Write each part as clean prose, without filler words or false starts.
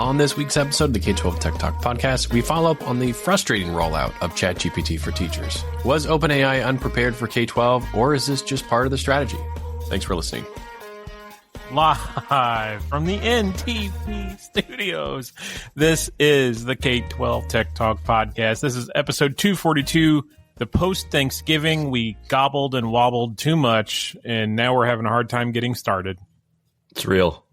On this week's episode of the K12 Tech Talk podcast, we follow up on the frustrating rollout of ChatGPT for teachers. Was OpenAI unprepared for K12, or is this just part of the strategy? Thanks for listening. Live from the NTP studios, this is the K12 Tech Talk podcast. This is episode 242. The post-Thanksgiving, we gobbled and wobbled too much, and now we're having a hard time getting started. It's real.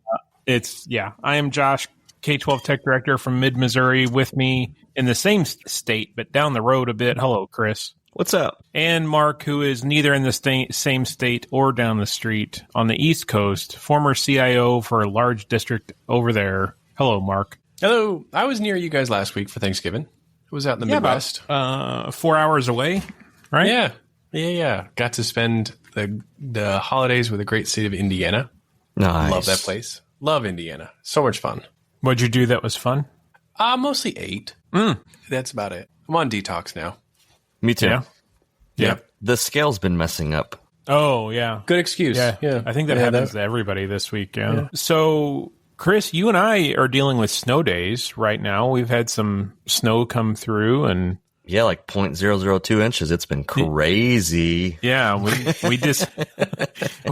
I am Josh, K12 Tech Director from mid-Missouri. With me in the same state, but down the road a bit. Hello, Chris. What's up? And Mark, who is neither in the same state or down the street on the East Coast, former CIO for a large district over there. Hello, Mark. Hello. I was near you guys last week for Thanksgiving. It was out in the Midwest. About 4 hours away, right? Yeah. Got to spend the holidays with the great state of Indiana. Nice. Love that place. Love Indiana. So much fun. What'd you do that was fun? Mostly ate. That's about it. I'm on detox now. Me too. Yeah. Yep. The scale's been messing up. Oh, yeah. Good excuse. Yeah. I think that happens to everybody this week. Yeah. So, Chris, you and I are dealing with snow days right now. We've had some snow come through and... Yeah, like 0.002 inches. It's been crazy. Yeah,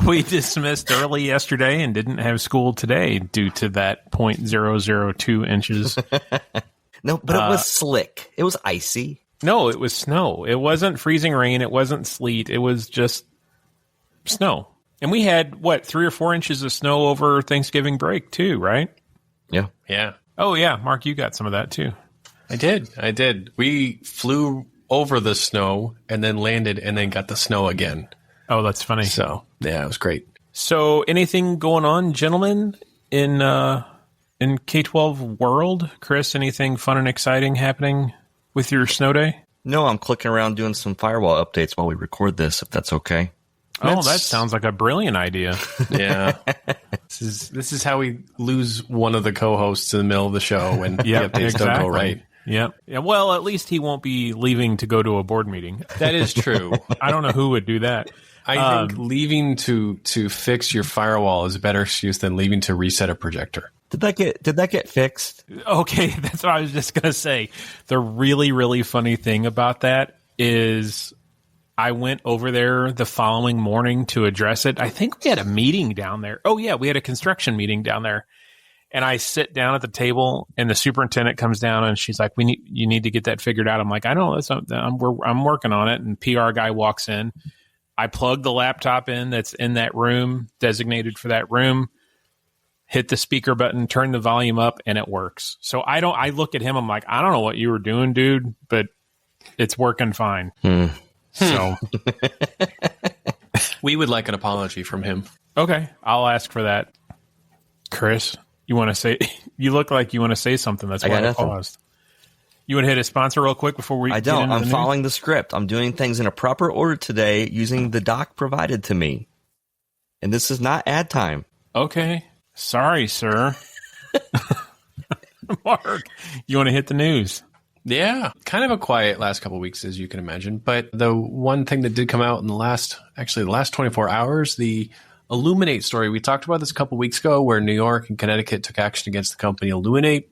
we dismissed early yesterday and didn't have school today due to that 0.002 inches. No, but it was slick. It was icy. No, it was snow. It wasn't freezing rain. It wasn't sleet. It was just snow. And we had, 3 or 4 inches of snow over Thanksgiving break too, right? Yeah. Yeah. Oh, yeah. Mark, you got some of that too. I did. We flew over the snow and then landed and then got the snow again. Oh, that's funny. So, yeah, it was great. So, anything going on, gentlemen, in K12 world? Chris, anything fun and exciting happening with your snow day? No, I'm clicking around doing some firewall updates while we record this, if that's okay. Oh, that sounds like a brilliant idea. Yeah. This is how we lose one of the co-hosts in the middle of the show when the updates don't go right. Yep. Yeah. Well, at least he won't be leaving to go to a board meeting. That is true. I don't know who would do that. I think leaving to fix your firewall is a better excuse than leaving to reset a projector. Did that get fixed? Okay, that's what I was just going to say. The really, really funny thing about that is I went over there the following morning to address it. I think we had a meeting down there. Oh, yeah, we had a construction meeting down there. And I sit down at the table, and the superintendent comes down, and she's like, "You need to get that figured out." I'm like, "I know, I'm working on it." And PR guy walks in. I plug the laptop in that's in that room, designated for that room. Hit the speaker button, turn the volume up, and it works. So I look at him. I'm like, "I don't know what you were doing, dude, but it's working fine." So we would like an apology from him. Okay, I'll ask for that. Chris, you want to say? You look like you want to say something. That's why I paused. You want to hit a sponsor real quick before we? I don't. I'm following the script. I'm doing things in a proper order today using the doc provided to me, and this is not ad time. Okay, sorry, sir. Mark, you want to hit the news? Yeah, kind of a quiet last couple of weeks, as you can imagine. But the one thing that did come out in the last 24 hours, the Illuminate story. We talked about this a couple of weeks ago where New York and Connecticut took action against the company Illuminate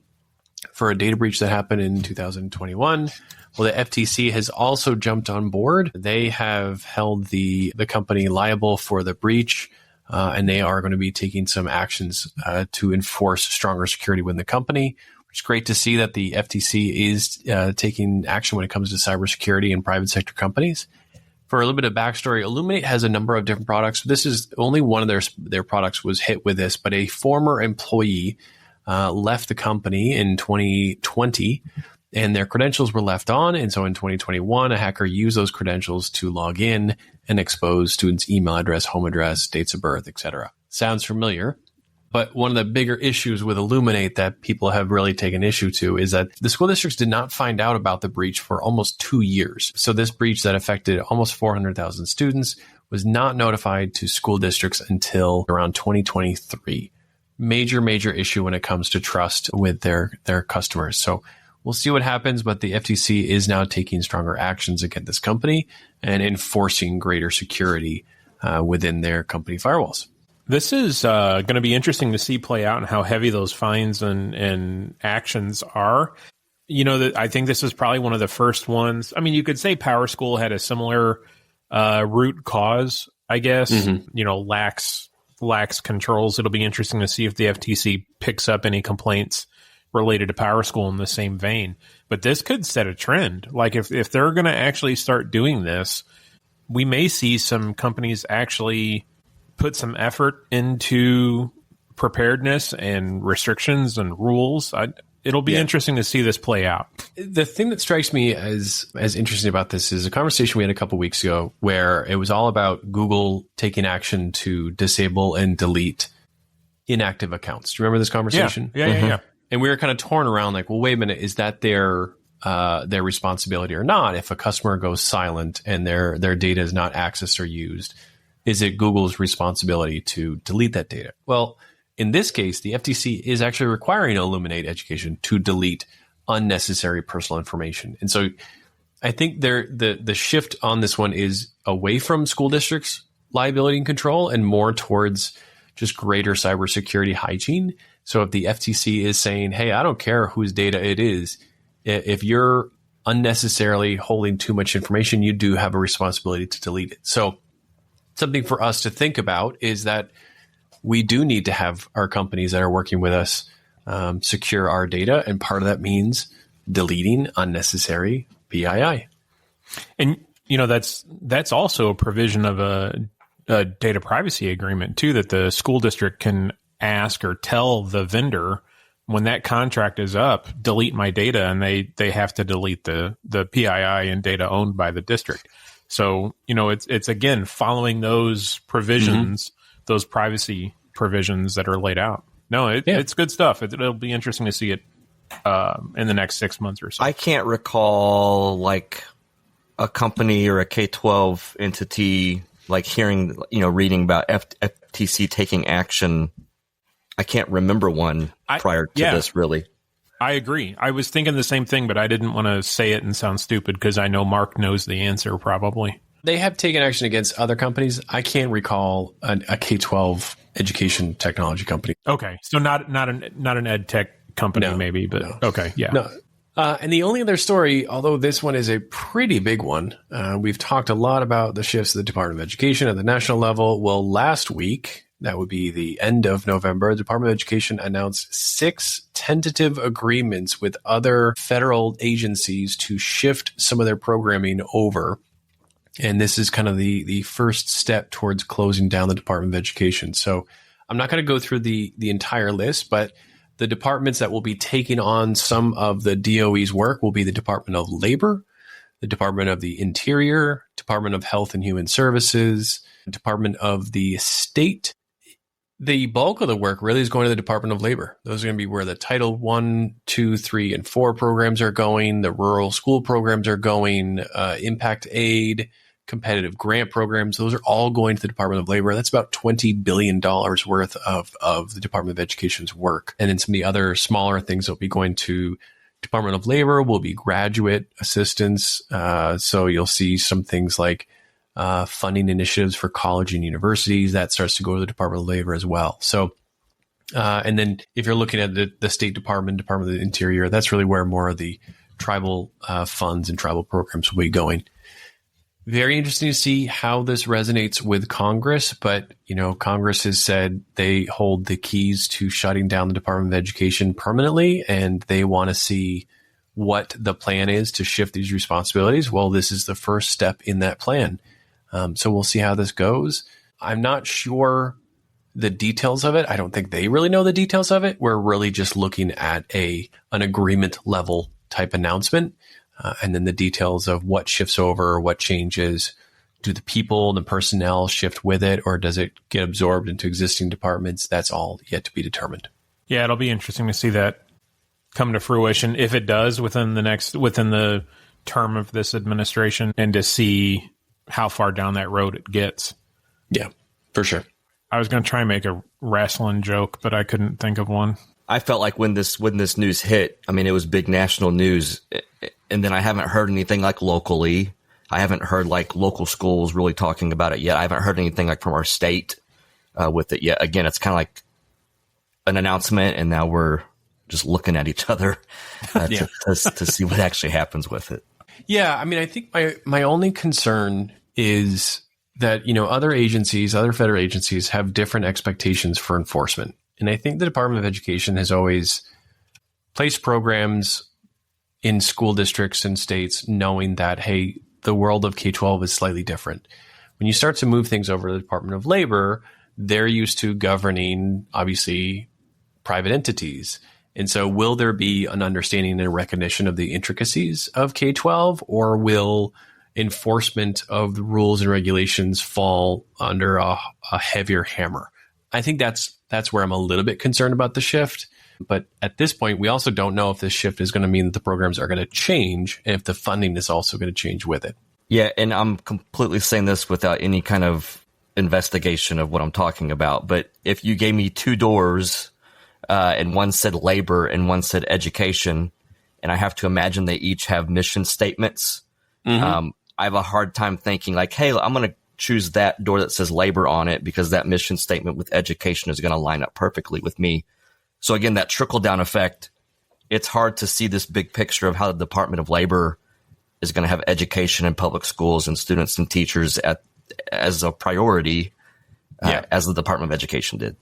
for a data breach that happened in 2021. Well, the FTC has also jumped on board. They have held the company liable for the breach, and they are going to be taking some actions to enforce stronger security within the company. It's great to see that the FTC is taking action when it comes to cybersecurity and private sector companies. For a little bit of backstory, Illuminate has a number of different products. This is only one of their products was hit with this, but a former employee left the company in 2020, and their credentials were left on. And so in 2021, a hacker used those credentials to log in and expose students' email address, home address, dates of birth, etc. Sounds familiar? But one of the bigger issues with Illuminate that people have really taken issue to is that the school districts did not find out about the breach for almost 2 years. So this breach that affected almost 400,000 students was not notified to school districts until around 2023. Major issue when it comes to trust with their customers. So we'll see what happens, but the FTC is now taking stronger actions against this company and enforcing greater security within their company firewalls. This is going to be interesting to see play out and how heavy those fines and actions are. I think this is probably one of the first ones. I mean, you could say Power School had a similar root cause, I guess. Lax controls. It'll be interesting to see if the FTC picks up any complaints related to Power School in the same vein. But this could set a trend. Like if they're going to actually start doing this, we may see some companies actually put some effort into preparedness and restrictions and rules. It'll be interesting to see this play out. The thing that strikes me as interesting about this is a conversation we had a couple weeks ago where it was all about Google taking action to disable and delete inactive accounts. Do you remember this conversation? Yeah. And we were kind of torn around like, well, wait a minute, is that their responsibility or not? If a customer goes silent and their data is not accessed or used, is it Google's responsibility to delete that data? Well, in this case, the FTC is actually requiring Illuminate Education to delete unnecessary personal information. And so I think the shift on this one is away from school districts' liability and control and more towards just greater cybersecurity hygiene. So if the FTC is saying, hey, I don't care whose data it is, if you're unnecessarily holding too much information, you do have a responsibility to delete it. So something for us to think about is that we do need to have our companies that are working with us secure our data. And part of that means deleting unnecessary PII. And, that's also a provision of a data privacy agreement, too, that the school district can ask or tell the vendor when that contract is up, delete my data, and they have to delete the PII and data owned by the district. So, it's again, following those provisions, those privacy provisions that are laid out. No, it's good stuff. It'll be interesting to see it in the next 6 months or so. I can't recall like a company or a K-12 entity like hearing, reading about FTC taking action. I can't remember one prior to this, really. I agree. I was thinking the same thing, but I didn't want to say it and sound stupid because I know Mark knows the answer probably. They have taken action against other companies. I can't recall a K-12 education technology company. Okay, so not an ed tech company, maybe, but okay, yeah. No. And the only other story, although this one is a pretty big one, we've talked a lot about the shifts of the Department of Education at the national level. Well, last week, that would be the end of November, the Department of Education announced 6 tentative agreements with other federal agencies to shift some of their programming over. And this is kind of the first step towards closing down the Department of Education. So I'm not going to go through the entire list, but the departments that will be taking on some of the DOE's work will be the Department of Labor, the Department of the Interior, Department of Health and Human Services, Department of the State. The bulk of the work really is going to the Department of Labor. Those are going to be where the Title 1, 2, 3, and 4 programs are going, the rural school programs are going, impact aid, competitive grant programs. Those are all going to the Department of Labor. That's about $20 billion worth of the Department of Education's work. And then some of the other smaller things that will be going to Department of Labor will be graduate assistance. So you'll see some things like funding initiatives for college and universities. That starts to go to the Department of Labor as well. So, and then if you're looking at the State Department, Department of the Interior, that's really where more of the tribal funds and tribal programs will be going. Very interesting to see how this resonates with Congress, but Congress has said they hold the keys to shutting down the Department of Education permanently, and they want to see what the plan is to shift these responsibilities. Well, this is the first step in that plan. So we'll see how this goes. I'm not sure the details of it. I don't think they really know the details of it. We're really just looking at an agreement level type announcement. And then the details of what shifts over, what changes. Do the people and the personnel shift with it, or does it get absorbed into existing departments? That's all yet to be determined. Yeah, it'll be interesting to see that come to fruition if it does within the term of this administration, and to see how far down that road it gets. Yeah, for sure. I was going to try and make a wrestling joke, but I couldn't think of one. I felt like when this news hit, I mean, it was big national news, and then I haven't heard anything like locally. I haven't heard like local schools really talking about it yet. I haven't heard anything like from our state with it yet. Again, it's kind of like an announcement, and now we're just looking at each other to see what actually happens with it. Yeah, I mean, I think my only concern is that, other agencies, other federal agencies have different expectations for enforcement. And I think the Department of Education has always placed programs in school districts and states knowing that, hey, the world of K-12 is slightly different. When you start to move things over to the Department of Labor, they're used to governing, obviously, private entities. And so will there be an understanding and a recognition of the intricacies of K-12, or will enforcement of the rules and regulations fall under a heavier hammer? I think that's where I'm a little bit concerned about the shift. But at this point, we also don't know if this shift is going to mean that the programs are going to change and if the funding is also going to change with it. Yeah, and I'm completely saying this without any kind of investigation of what I'm talking about. But if you gave me two doors, and one said labor and one said education, and I have to imagine they each have mission statements, I have a hard time thinking like, hey, I'm going to choose that door that says labor on it because that mission statement with education is going to line up perfectly with me. So again, that trickle down effect, it's hard to see this big picture of how the Department of Labor is going to have education in public schools and students and teachers as a priority as the Department of Education did.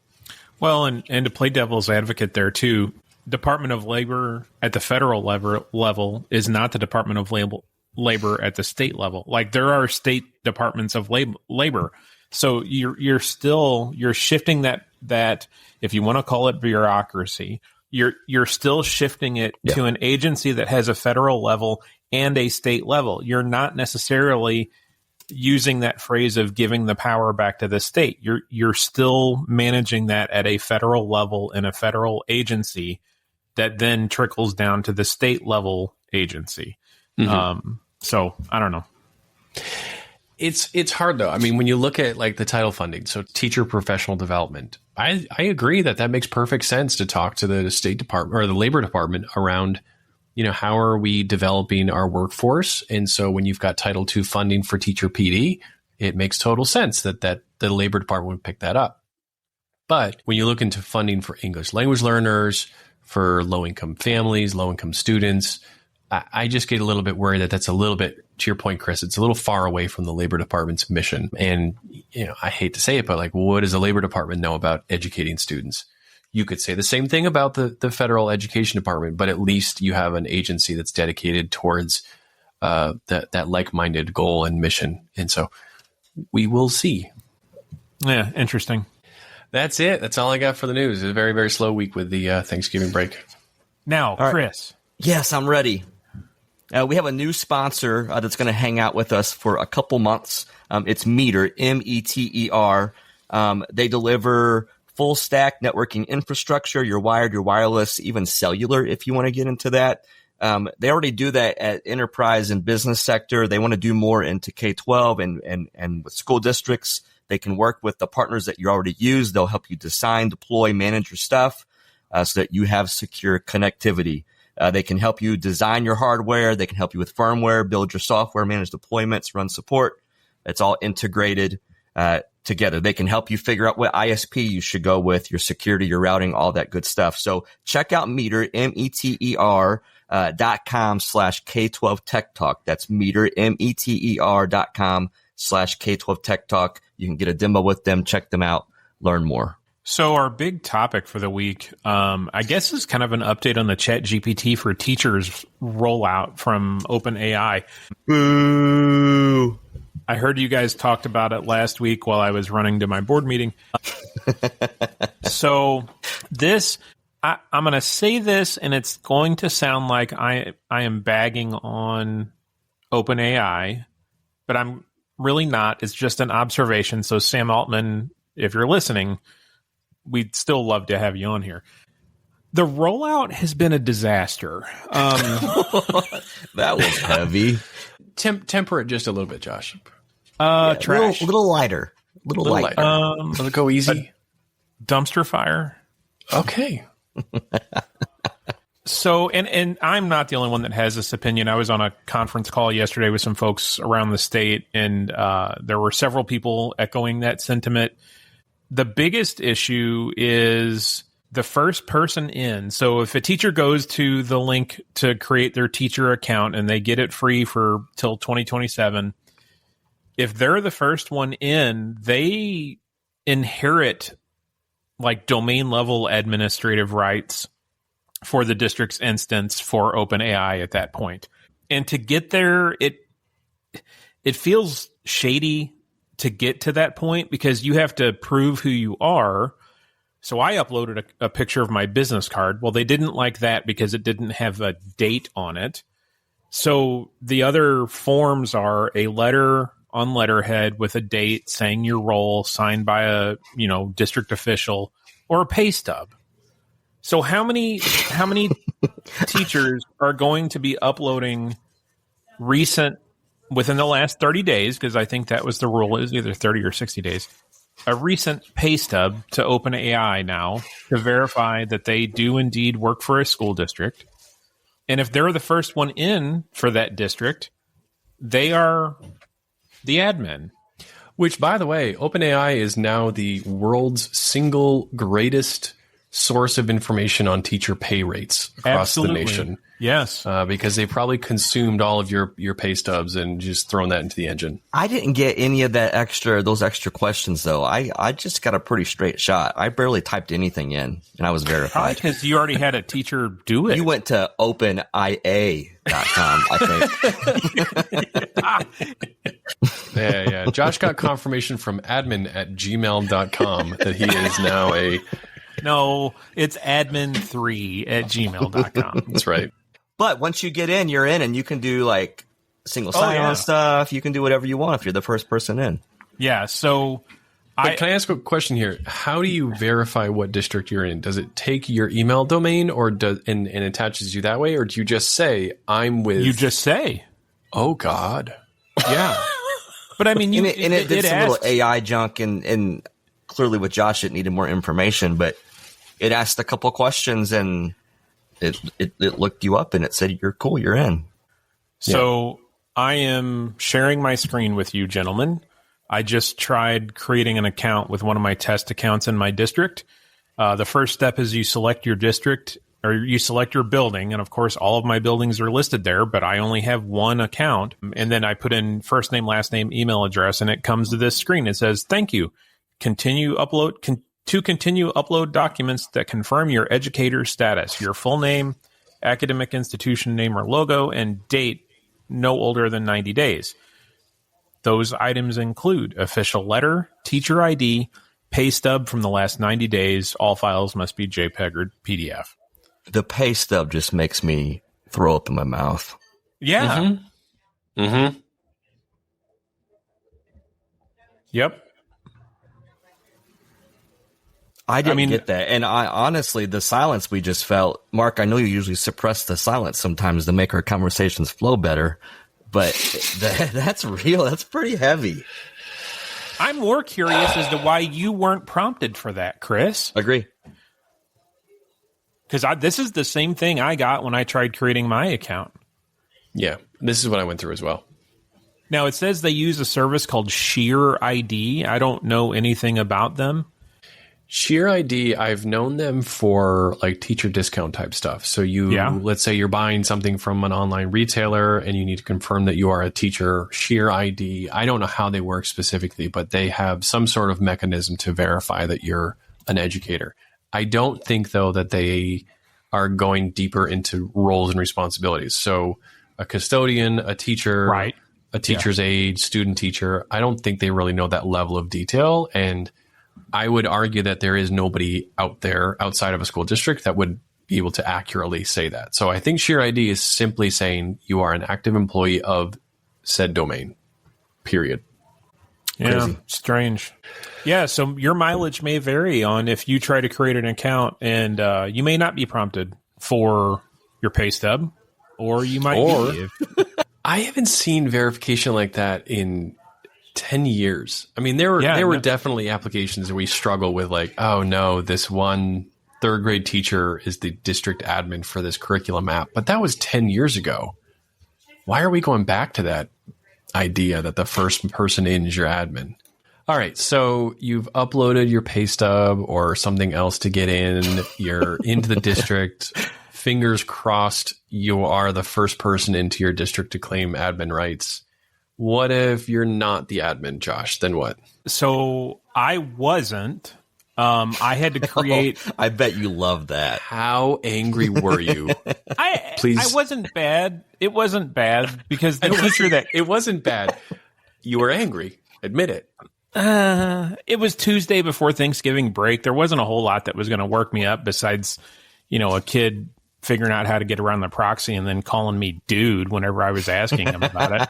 Well, and to play devil's advocate there too, Department of Labor at the federal level is not the Department of Labor at the state level. Like there are state departments of labor. So you're shifting that if you want to call it bureaucracy, you're still shifting it to an agency that has a federal level and a state level. You're not necessarily using that phrase of giving the power back to the state. You're still managing that at a federal level in a federal agency that then trickles down to the state level agency. So I don't know. It's hard though. I mean, when you look at like the title funding, so teacher professional development, I agree that makes perfect sense to talk to the State Department or the Labor Department around, how are we developing our workforce? And so when you've got Title II funding for teacher PD, it makes total sense that the Labor Department would pick that up. But when you look into funding for English language learners, for low-income families, low-income students, I just get a little bit worried that that's a little bit, to your point, Chris, it's a little far away from the Labor Department's mission. And, I hate to say it, but like, what does the Labor Department know about educating students? You could say the same thing about the Federal Education Department, but at least you have an agency that's dedicated towards that like-minded goal and mission. And so we will see. Yeah, interesting. That's it. That's all I got for the news. It's a very, very slow week with the Thanksgiving break. Now, Chris. Yes, I'm ready. We have a new sponsor that's going to hang out with us for a couple months. It's Meter, Meter. They deliver full stack networking infrastructure, your wired, your wireless, even cellular, if you want to get into that. They already do that at enterprise and business sector. They want to do more into K-12 and with school districts. They can work with the partners that you already use. They'll help you design, deploy, manage your stuff so that you have secure connectivity. They can help you design your hardware. They can help you with firmware, build your software, manage deployments, run support. It's all integrated together. They can help you figure out what ISP you should go with, your security, your routing, all that good stuff. So check out Meter, meter.com/K12 Tech Talk. That's Meter, meter.com/K12 Tech Talk. You can get a demo with them, check them out, learn more. So our big topic for the week, I guess, is kind of an update on the ChatGPT for Teachers rollout from OpenAI. Boo! I heard you guys talked about it last week while I was running to my board meeting. So this, I'm going to say this, and it's going to sound like I am bagging on OpenAI, but I'm really not. It's just an observation. So Sam Altman, if you're listening, we'd still love to have you on here. The rollout has been a disaster. That was heavy. Temper it just a little bit, Josh. Trash. Little lighter. Little lighter. Does it go easy? Dumpster fire. Okay. So, and I'm not the only one that has this opinion. I was on a conference call yesterday with some folks around the state, and there were several people echoing that sentiment. The biggest issue is the first person in. So if a teacher goes to the link to create their teacher account and they get it free for till 2027, if they're the first one in, they inherit like domain level administrative rights for the district's instance for OpenAI at that point. And to get there, it feels shady to get to that point because you have to prove who you are. So I uploaded a picture of my business card. Well, they didn't like that because it didn't have a date on it. So the other forms are a letter on letterhead with a date saying your role, signed by a district official, or a pay stub. So how many teachers are going to be uploading recent within the last 30 days? Because I think that was the rule. It was either 30 or 60 days. A recent pay stub to OpenAI now to verify that they do indeed work for a school district. And if they're the first one in for that district, they are the admin. Which, by the way, OpenAI is now the world's single greatest source of information on teacher pay rates across the nation. Yes. Because they probably consumed all of your pay stubs and just thrown that into the engine. I didn't get any of those extra questions, though. I just got a pretty straight shot. I barely typed anything in, and I was verified. Because you already had a teacher do it. You went to OpenAI.com, I think. Yeah. Josh got confirmation from admin@gmail.com that he is now a... No, it's admin3@gmail.com. That's right. But once you get in, you're in, and you can do like single sign-on stuff. You can do whatever you want if you're the first person in. Yeah. So, can I ask a question here? How do you verify what district you're in? Does it take your email domain, or and attaches you that way, or do you just say I'm with? You just say, "Oh God." Yeah. But I mean, it did some little AI junk, and clearly with Josh, it needed more information, but it asked a couple questions and it looked you up and it said, you're cool, you're in. So I am sharing my screen with you, gentlemen. I just tried creating an account with one of my test accounts in my district. The first step is you select your district, or you select your building. And of course, all of my buildings are listed there, but I only have one account. And then I put in first name, last name, email address, and it comes to this screen. It says, thank you. Continue upload documents that confirm your educator status, your full name, academic institution name or logo, and date no older than 90 days. Those items include official letter, teacher ID, pay stub from the last 90 days. All files must be JPEG or PDF. The pay stub just makes me throw up in my mouth. Yeah. Mm-hmm. Yep. I didn't get that. And I honestly, the silence we just felt, Mark, I know you usually suppress the silence sometimes to make our conversations flow better, but that's real. That's pretty heavy. I'm more curious as to why you weren't prompted for that, Chris. Agree. Because this is the same thing I got when I tried creating my account. Yeah, this is what I went through as well. Now, it says they use a service called Sheer ID. I don't know anything about them. Sheer ID, I've known them for like teacher discount type stuff. So let's say you're buying something from an online retailer and you need to confirm that you are a teacher. Sheer ID, I don't know how they work specifically, but they have some sort of mechanism to verify that you're an educator. I don't think, though, that they are going deeper into roles and responsibilities. So a custodian, a teacher, right, a teacher's aide, student teacher, I don't think they really know that level of detail. And I would argue that there is nobody out there outside of a school district that would be able to accurately say that. So I think Sheer ID is simply saying you are an active employee of said domain, period. Yeah, Crazy. strange. Yeah, so your mileage may vary on if you try to create an account, and you may not be prompted for your pay stub, or you might be. I haven't seen verification like that in 10 years. I mean, there were definitely applications where we struggle with like, oh no, this one third grade teacher is the district admin for this curriculum app. But that was 10 years ago. Why are we going back to that idea that the first person in is your admin? All right, so you've uploaded your pay stub or something else to get in. You're into the district. Fingers crossed you are the first person into your district to claim admin rights. What if you're not the admin, Josh? Then what? So I wasn't. I had to create. I bet you love that. How angry were you? Please. I wasn't bad. It wasn't bad because the teacher that it wasn't bad. You were angry. Admit it. It was Tuesday before Thanksgiving break. There wasn't a whole lot that was going to work me up besides, a kid figuring out how to get around the proxy and then calling me dude whenever I was asking him about it.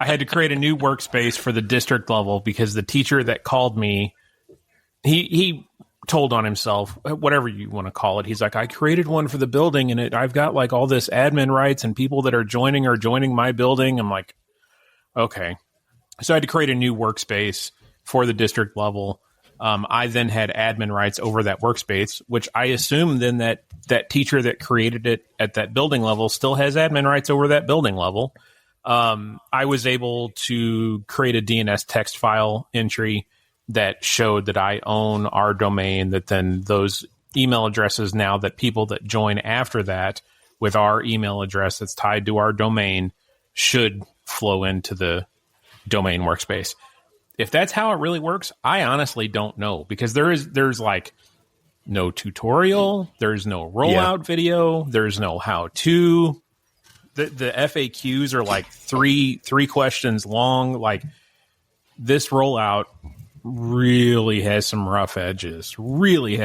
I had to create a new workspace for the district level because the teacher that called me, he told on himself, whatever you want to call it. He's like, I created one for the building and I've got like all this admin rights and people that are joining my building. I'm like, okay. So I had to create a new workspace for the district level. I then had admin rights over that workspace, which I assume then that teacher that created it at that building level still has admin rights over that building level. I was able to create a DNS text file entry that showed that I own our domain, that then those email addresses now that people that join after that with our email address that's tied to our domain should flow into the domain workspace. If that's how it really works, I honestly don't know because there's like no tutorial, there's no rollout video, there's no how to. The FAQs are like three questions long. Like this rollout really has some rough edges. We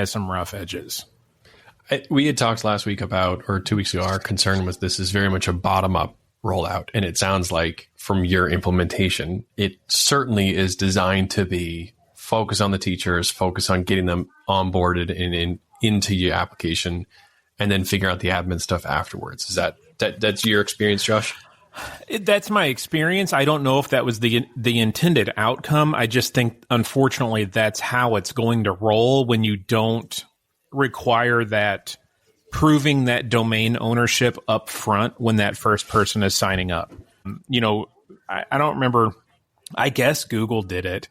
had talked last week about, or 2 weeks ago, our concern was this is very much a bottom-up rollout. And it sounds like from your implementation, it certainly is designed to be focus on the teachers, focus on getting them onboarded and into your application, and then figure out the admin stuff afterwards. Is that's your experience, Josh? That's my experience. I don't know if that was the intended outcome. I just think, unfortunately, that's how it's going to roll when you don't require that proving that domain ownership up front when that first person is signing up. I don't remember. I guess Google did it.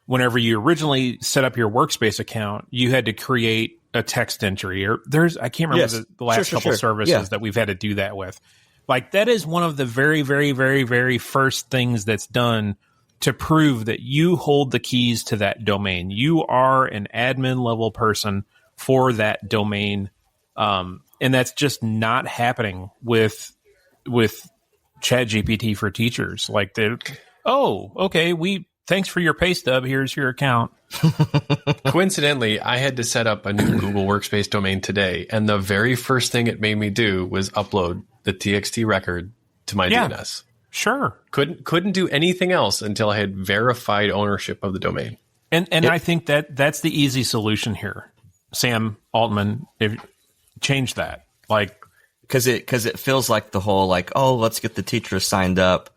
Whenever you originally set up your workspace account, you had to create a text entry. Or I can't remember the last couple services that we've had to do that with. Like that is one of the very, very, very, very first things that's done to prove that you hold the keys to that domain. You are an admin level person for that domain. And that's just not happening with ChatGPT for teachers. Like thanks for your pay stub. Here's your account. Coincidentally, I had to set up a new Google Workspace domain today, and the very first thing it made me do was upload the TXT record to my DNS. Sure. Couldn't do anything else until I had verified ownership of the domain. And I think that's the easy solution here. Sam Altman, change that. Like, because it feels like the whole like, oh, let's get the teachers signed up.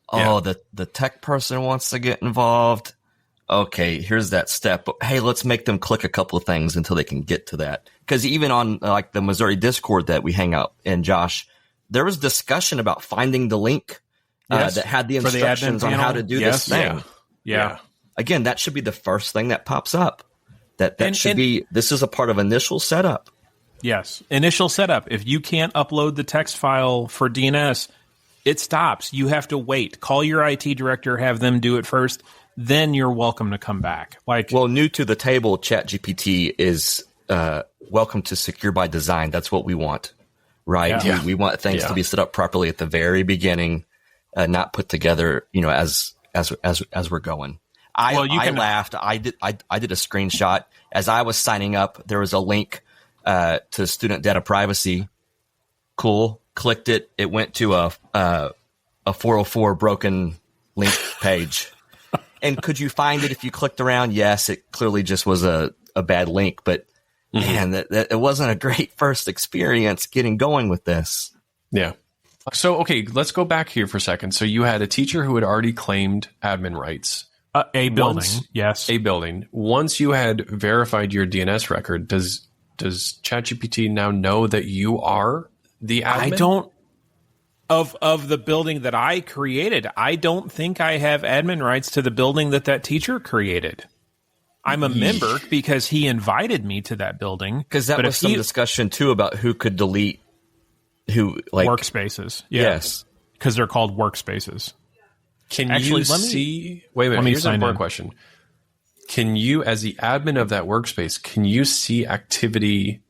Oh, the tech person wants to get involved. Okay, here's that step. Hey, let's make them click a couple of things until they can get to that. Because even on like the Missouri Discord that we hang out in, Josh, there was discussion about finding the link that had the instructions on how to do this thing. Yeah. Again, that should be the first thing that pops up. That should be. This is a part of initial setup. Yes, initial setup. If you can't upload the text file for DNS, it stops. You have to wait. Call your IT director, have them do it first. Then you're welcome to come back. Well, new to the table, ChatGPT is welcome to secure by design. That's what we want, right? Yeah. We want things to be set up properly at the very beginning, not put together, as we're going. I laughed. I did a screenshot as I was signing up. There was a link to student data privacy. Cool. Clicked it. It went to a 404 broken link page. And could you find it if you clicked around? Yes, it clearly just was a bad link, but man, that it wasn't a great first experience getting going with this. Yeah. So, okay, let's go back here for a second. So you had a teacher who had already claimed admin rights. A building, yes. A building. Once you had verified your DNS record, does ChatGPT now know that you are the admin? of the building that I created. I don't think I have admin rights to the building that teacher created. I'm a member because he invited me to that building. Because that was some discussion too about who could delete who, like workspaces. Yeah. Yes, because they're called workspaces. Can you see? Wait a minute. Here's an important question. Can you, as the admin of that workspace, can you see activity,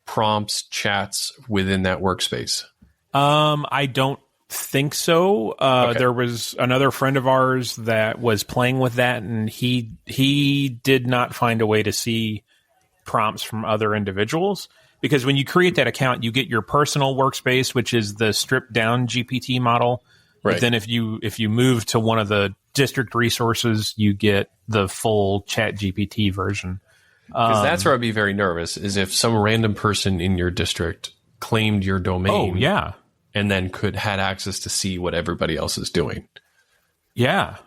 prompts, chats within that workspace? I don't think so. Okay. There was another friend of ours that was playing with that, and he did not find a way to see prompts from other individuals. Because when you create that account, you get your personal workspace, which is the stripped down GPT model. Right. But then if you move to one of the district resources, you get the full ChatGPT version. Because that's where I'd be very nervous, is if some random person in your district claimed your domain. Oh, yeah. And then had access to see what everybody else is doing. Yeah.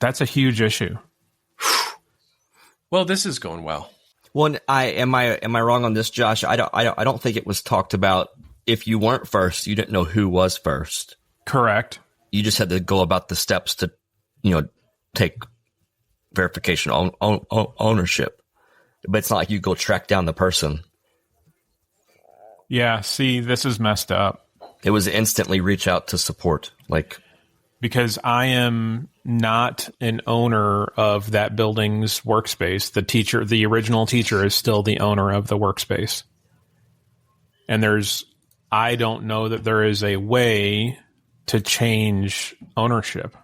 That's a huge issue. Well, this is going well. Well, am I wrong on this, Josh? I don't think it was talked about. If you weren't first, you didn't know who was first. Correct. You just had to go about the steps to, take verification ownership. But it's not like you go track down the person. Yeah. See, this is messed up. It was instantly reach out to support, because I am not an owner of that building's workspace. The original teacher is still the owner of the workspace. And I don't know that there is a way to change ownership.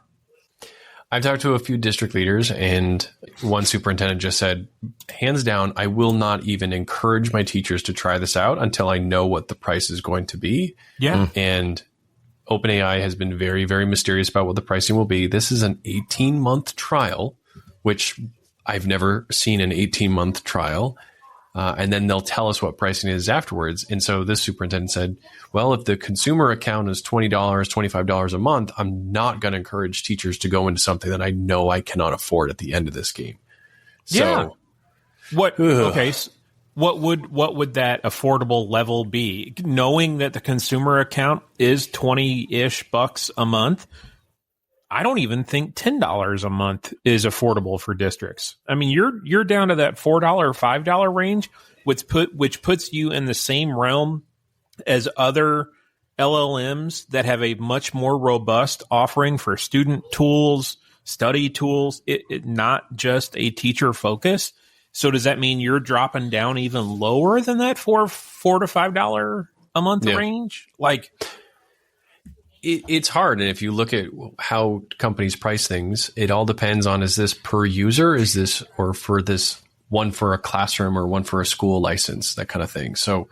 I've talked to a few district leaders, and one superintendent just said, hands down, I will not even encourage my teachers to try this out until I know what the price is going to be. Yeah. And OpenAI has been very, very mysterious about what the pricing will be. This is an 18-month trial, which I've never seen an 18-month trial. And then they'll tell us what pricing is afterwards. And so this superintendent said, well, if the consumer account is $20, $25 a month, I'm not going to encourage teachers to go into something that I know I cannot afford at the end of this game. Yeah. So, okay. So what would that affordable level be? Knowing that the consumer account is 20-ish bucks a month, I don't even think $10 a month is affordable for districts. I mean, you're down to that $4 or $5 range, which puts you in the same realm as other LLMs that have a much more robust offering for student tools, study tools, it not just a teacher focus. So does that mean you're dropping down even lower than that $4 to $5 a month range? It's hard. And if you look at how companies price things, it all depends on, is this per user? Is this, or for this one for a classroom or one for a school license, that kind of thing. So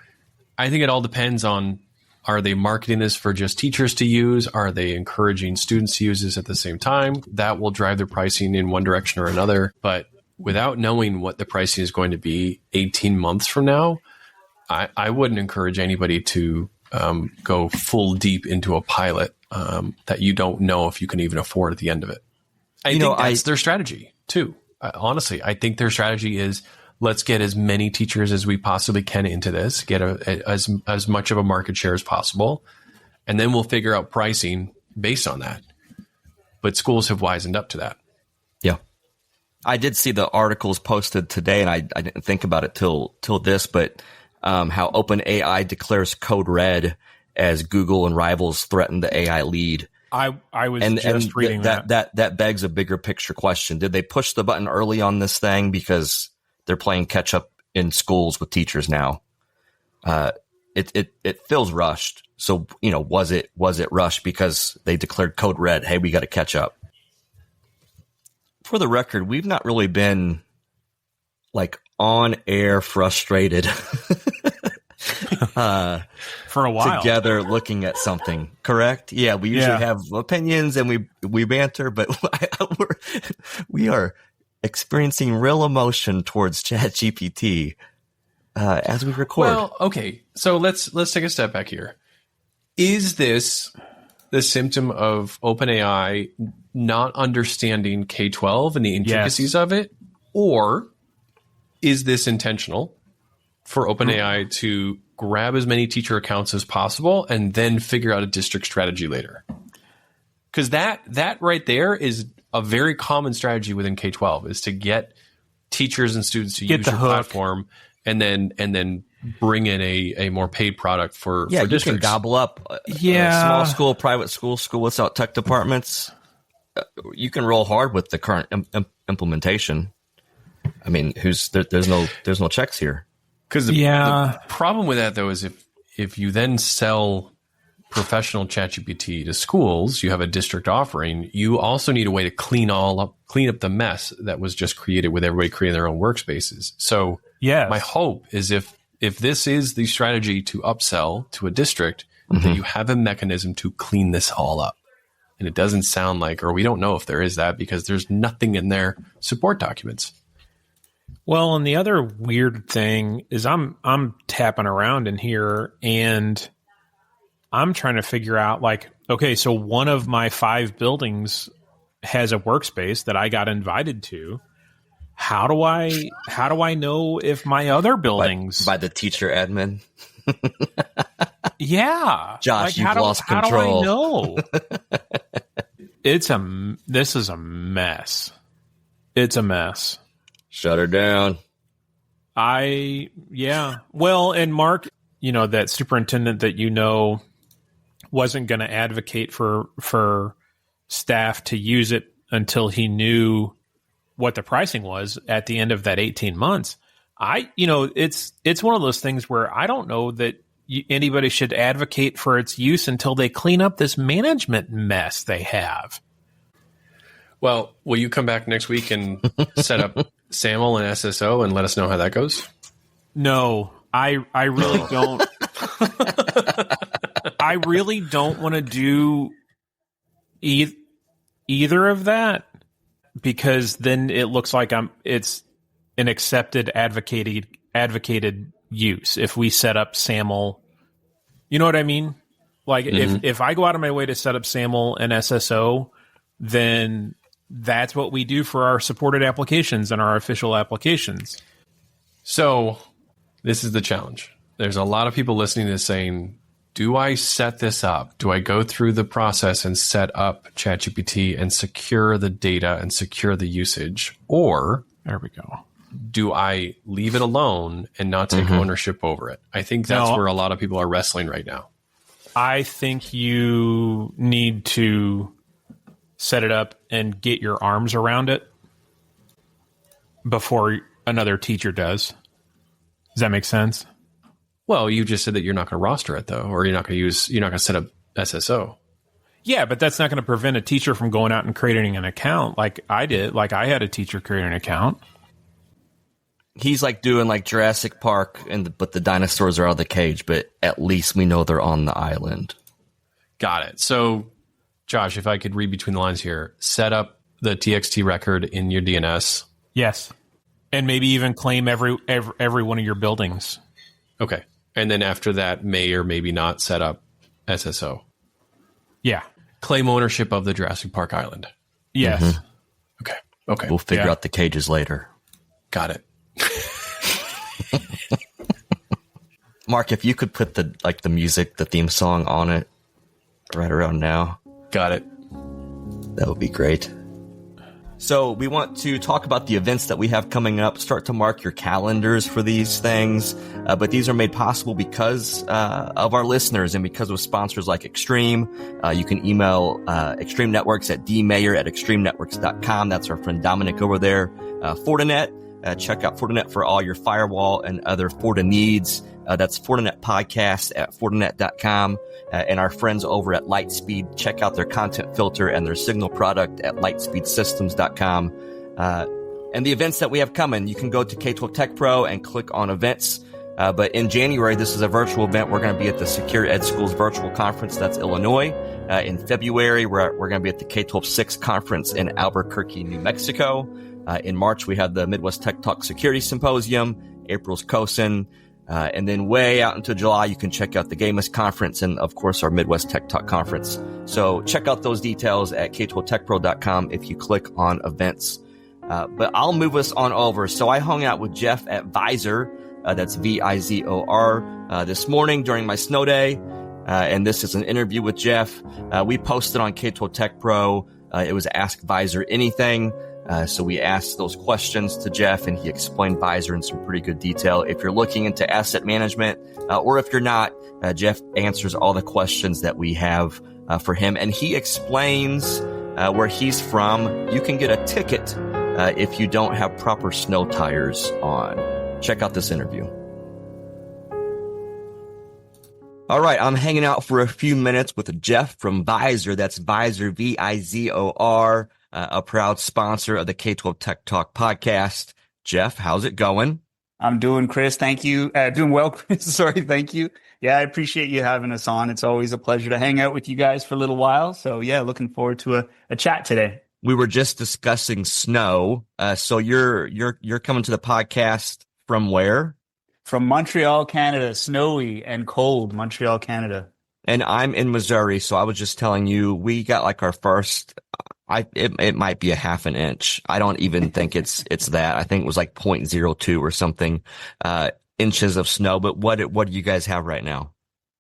I think it all depends on, are they marketing this for just teachers to use? Are they encouraging students to use this at the same time? That will drive their pricing in one direction or another. But without knowing what the pricing is going to be 18 months from now, I wouldn't encourage anybody to go full deep into a pilot that you don't know if you can even afford at the end of it. I think that's their strategy too. Honestly, I think their strategy is, let's get as many teachers as we possibly can into this, get as much of a market share as possible, and then we'll figure out pricing based on that. But schools have wisened up to that. Yeah. I did see the articles posted today, and I didn't think about it till this, but how OpenAI declares code red as Google and rivals threaten the AI lead. I was just reading that. That begs a bigger picture question. Did they push the button early on this thing because they're playing catch up in schools with teachers now? It feels rushed. So, was it rushed because they declared code red? Hey, we got to catch up. For the record, we've not really been on air frustrated for a while together looking at something. Correct? Yeah, we usually have opinions and we banter, but we are experiencing real emotion towards ChatGPT as we record. Well, okay, so let's take a step back here. Is this the symptom of OpenAI not understanding K-12 and the intricacies of it, or is this intentional? for OpenAI to grab as many teacher accounts as possible and then figure out a district strategy later. Because that right there is a very common strategy within K-12, is to get teachers and students to use your platform and then bring in a more paid product for districts. You can gobble up small school, private school without tech departments. You can roll hard with the current implementation. I mean, there's no checks here. Because the problem with that, though, is if you then sell professional ChatGPT to schools, you have a district offering, you also need a way to clean up the mess that was just created with everybody creating their own workspaces. So my hope is if this is the strategy to upsell to a district, that you have a mechanism to clean this all up. And it doesn't sound like, or we don't know if there is that, because there's nothing in their support documents. Well, and the other weird thing is I'm tapping around in here and I'm trying to figure out, like, okay, so one of my 5 buildings has a workspace that I got invited to. How do I know if my other buildings by the teacher admin? Yeah, Josh, you've lost control. How do I know? This is a mess. It's a mess. Shut her down. Well, and Mark, that superintendent that wasn't going to advocate for staff to use it until he knew what the pricing was at the end of that 18 months. It's one of those things where I don't know that anybody should advocate for its use until they clean up this management mess they have. Well, will you come back next week and set up SAML and SSO and let us know how that goes? No, I really don't. I really don't want to do either of that, because then it looks like it's an accepted advocated use. If we set up SAML, you know what I mean? Like if I go out of my way to set up SAML and SSO, then that's what we do for our supported applications and our official applications. So this is the challenge. There's a lot of people listening to this saying, do I set this up? Do I go through the process and set up ChatGPT and secure the data and secure the usage? Or there we go. Do I leave it alone and not take ownership over it? I think that's where a lot of people are wrestling right now. I think you need to set it up and get your arms around it before another teacher does. Does that make sense? Well, you just said that you're not going to roster it, though, or you're not going to set up SSO. Yeah, but that's not going to prevent a teacher from going out and creating an account like I did. Like I had a teacher create an account. He's like doing like Jurassic Park, but the dinosaurs are out of the cage, but at least we know they're on the island. Got it. So, Josh, if I could read between the lines here, set up the TXT record in your DNS. Yes. And maybe even claim every one of your buildings. Okay. And then after that, may or maybe not set up SSO. Yeah. Claim ownership of the Jurassic Park island. Yes. Okay. We'll figure out the cages later. Got it. Mark, if you could put the music, the theme song on it right around now. Got it. That would be great. So we want to talk about the events that we have coming up. Start to mark your calendars for these things. But these are made possible because of our listeners and because of sponsors like Extreme. You can email Extreme Networks at dmayer@extremenetworks.com. That's our friend Dominic over there. Fortinet. Check out Fortinet for all your firewall and other Forti needs. That's fortinetpodcast at fortinet.com. And our friends over at Lightspeed, check out their content filter and their signal product at lightspeedsystems.com. And the events that we have coming, you can go to K12 Tech Pro and click on events. But in January, this is a virtual event. We're going to be at the Secure Ed Schools Virtual Conference. That's Illinois. In February, we're going to be at the K12 6 Conference in Albuquerque, New Mexico. In March, we have the Midwest Tech Talk Security Symposium. April's COSIN. And then way out into July, you can check out the GAMUS Conference and, of course, our Midwest Tech Talk Conference. So check out those details at K12TechPro.com if you click on events. But I'll move us on over. So I hung out with Jeff at Vizor. That's VIZOR. This morning during my snow day. And this is an interview with Jeff. We posted on K12 Tech Pro. It was Ask Vizor Anything. So we asked those questions to Jeff, and he explained Vizor in some pretty good detail. If you're looking into asset management, or if you're not, Jeff answers all the questions that we have for him. And he explains where he's from. You can get a ticket if you don't have proper snow tires on. Check out this interview. All right, I'm hanging out for a few minutes with Jeff from Vizor. That's Vizor, VIZOR, a proud sponsor of the K12 Tech Talk podcast. Jeff, how's it going? I'm doing, Chris. Thank you. Doing well, Chris. Sorry, thank you. Yeah, I appreciate you having us on. It's always a pleasure to hang out with you guys for a little while. So yeah, looking forward to a chat today. We were just discussing snow. So you're coming to the podcast from where? From Montreal, Canada, snowy and cold Montreal, Canada. And I'm in Missouri, so I was just telling you, we got like our first, it might be a half an inch. I don't even think it's that. I think it was like 0.02 or something, inches of snow. But what do you guys have right now?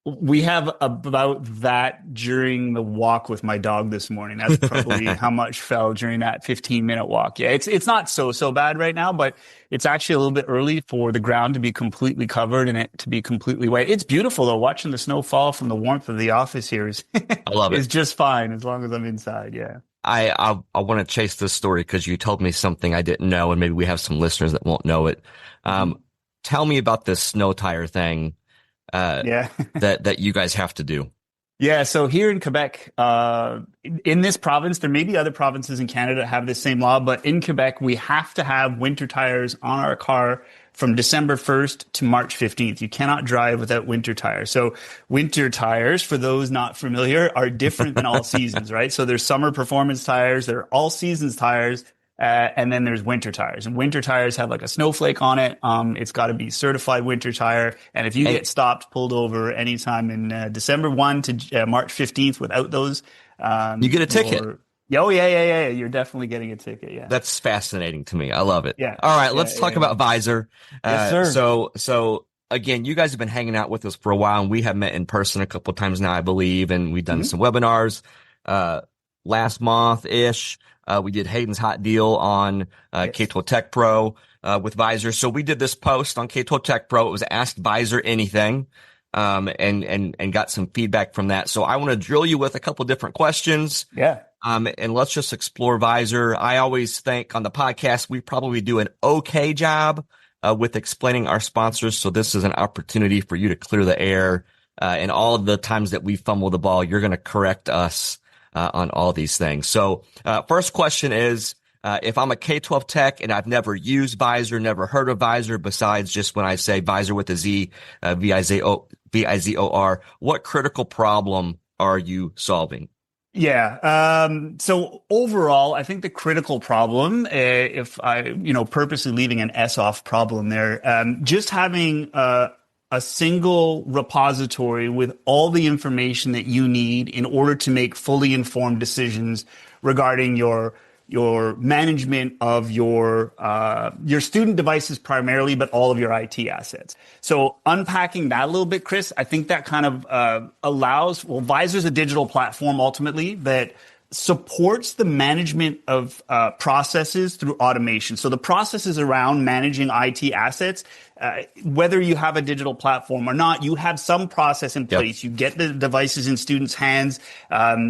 We have about that during the walk with my dog this morning. That's probably how much fell during that 15-minute walk. Yeah, it's not so bad right now, but it's actually a little bit early for the ground to be completely covered and it to be completely white. It's beautiful though. Watching the snow fall from the warmth of the office here is I love it. Is just fine as long as I'm inside. Yeah. I want to chase this story because you told me something I didn't know, and maybe we have some listeners that won't know it. Tell me about this snow tire thing. that you guys have to do. Yeah. So here in Quebec, in this province, there may be other provinces in Canada that have this same law, but in Quebec, we have to have winter tires on our car from December 1st to March 15th. You cannot drive without winter tires. So winter tires, for those not familiar, are different than all seasons, right? So there's summer performance tires, there are all seasons tires. And then there's winter tires, and winter tires have like a snowflake on it. It's got to be certified winter tire. And if you get stopped, pulled over anytime in December 1 to March 15th without those, you get a ticket. Yeah. You're definitely getting a ticket. Yeah. That's fascinating to me. I love it. Yeah. All right. Let's talk about Vizor. Yes, sir. So again, you guys have been hanging out with us for a while, and we have met in person a couple of times now, I believe, and we've done some webinars, last month-ish. We did Hayden's hot deal on K12 Tech Pro with Vizor. So we did this post on K12 Tech Pro. It was Ask Vizor Anything, and got some feedback from that. So I want to drill you with a couple different questions. Yeah. And let's just explore Vizor. I always think on the podcast we probably do an okay job with explaining our sponsors. So this is an opportunity for you to clear the air. And all of the times that we fumble the ball, you're going to correct us on all these things. So, first question is, if I'm a K12 Tech and I've never used Vizor, never heard of Vizor, besides just when I say Vizor with a Z, VIZOR, what critical problem are you solving? Yeah. So overall, I think the critical problem, if I, purposely leaving an S off problem there, just having, a single repository with all the information that you need in order to make fully informed decisions regarding your management of your student devices primarily, but all of your IT assets. So unpacking that a little bit, Chris, I think that kind of allows, Vizor's a digital platform ultimately that supports the management of processes through automation. So the processes around managing IT assets, whether you have a digital platform or not, you have some process in place. Yep. You get the devices in students' hands.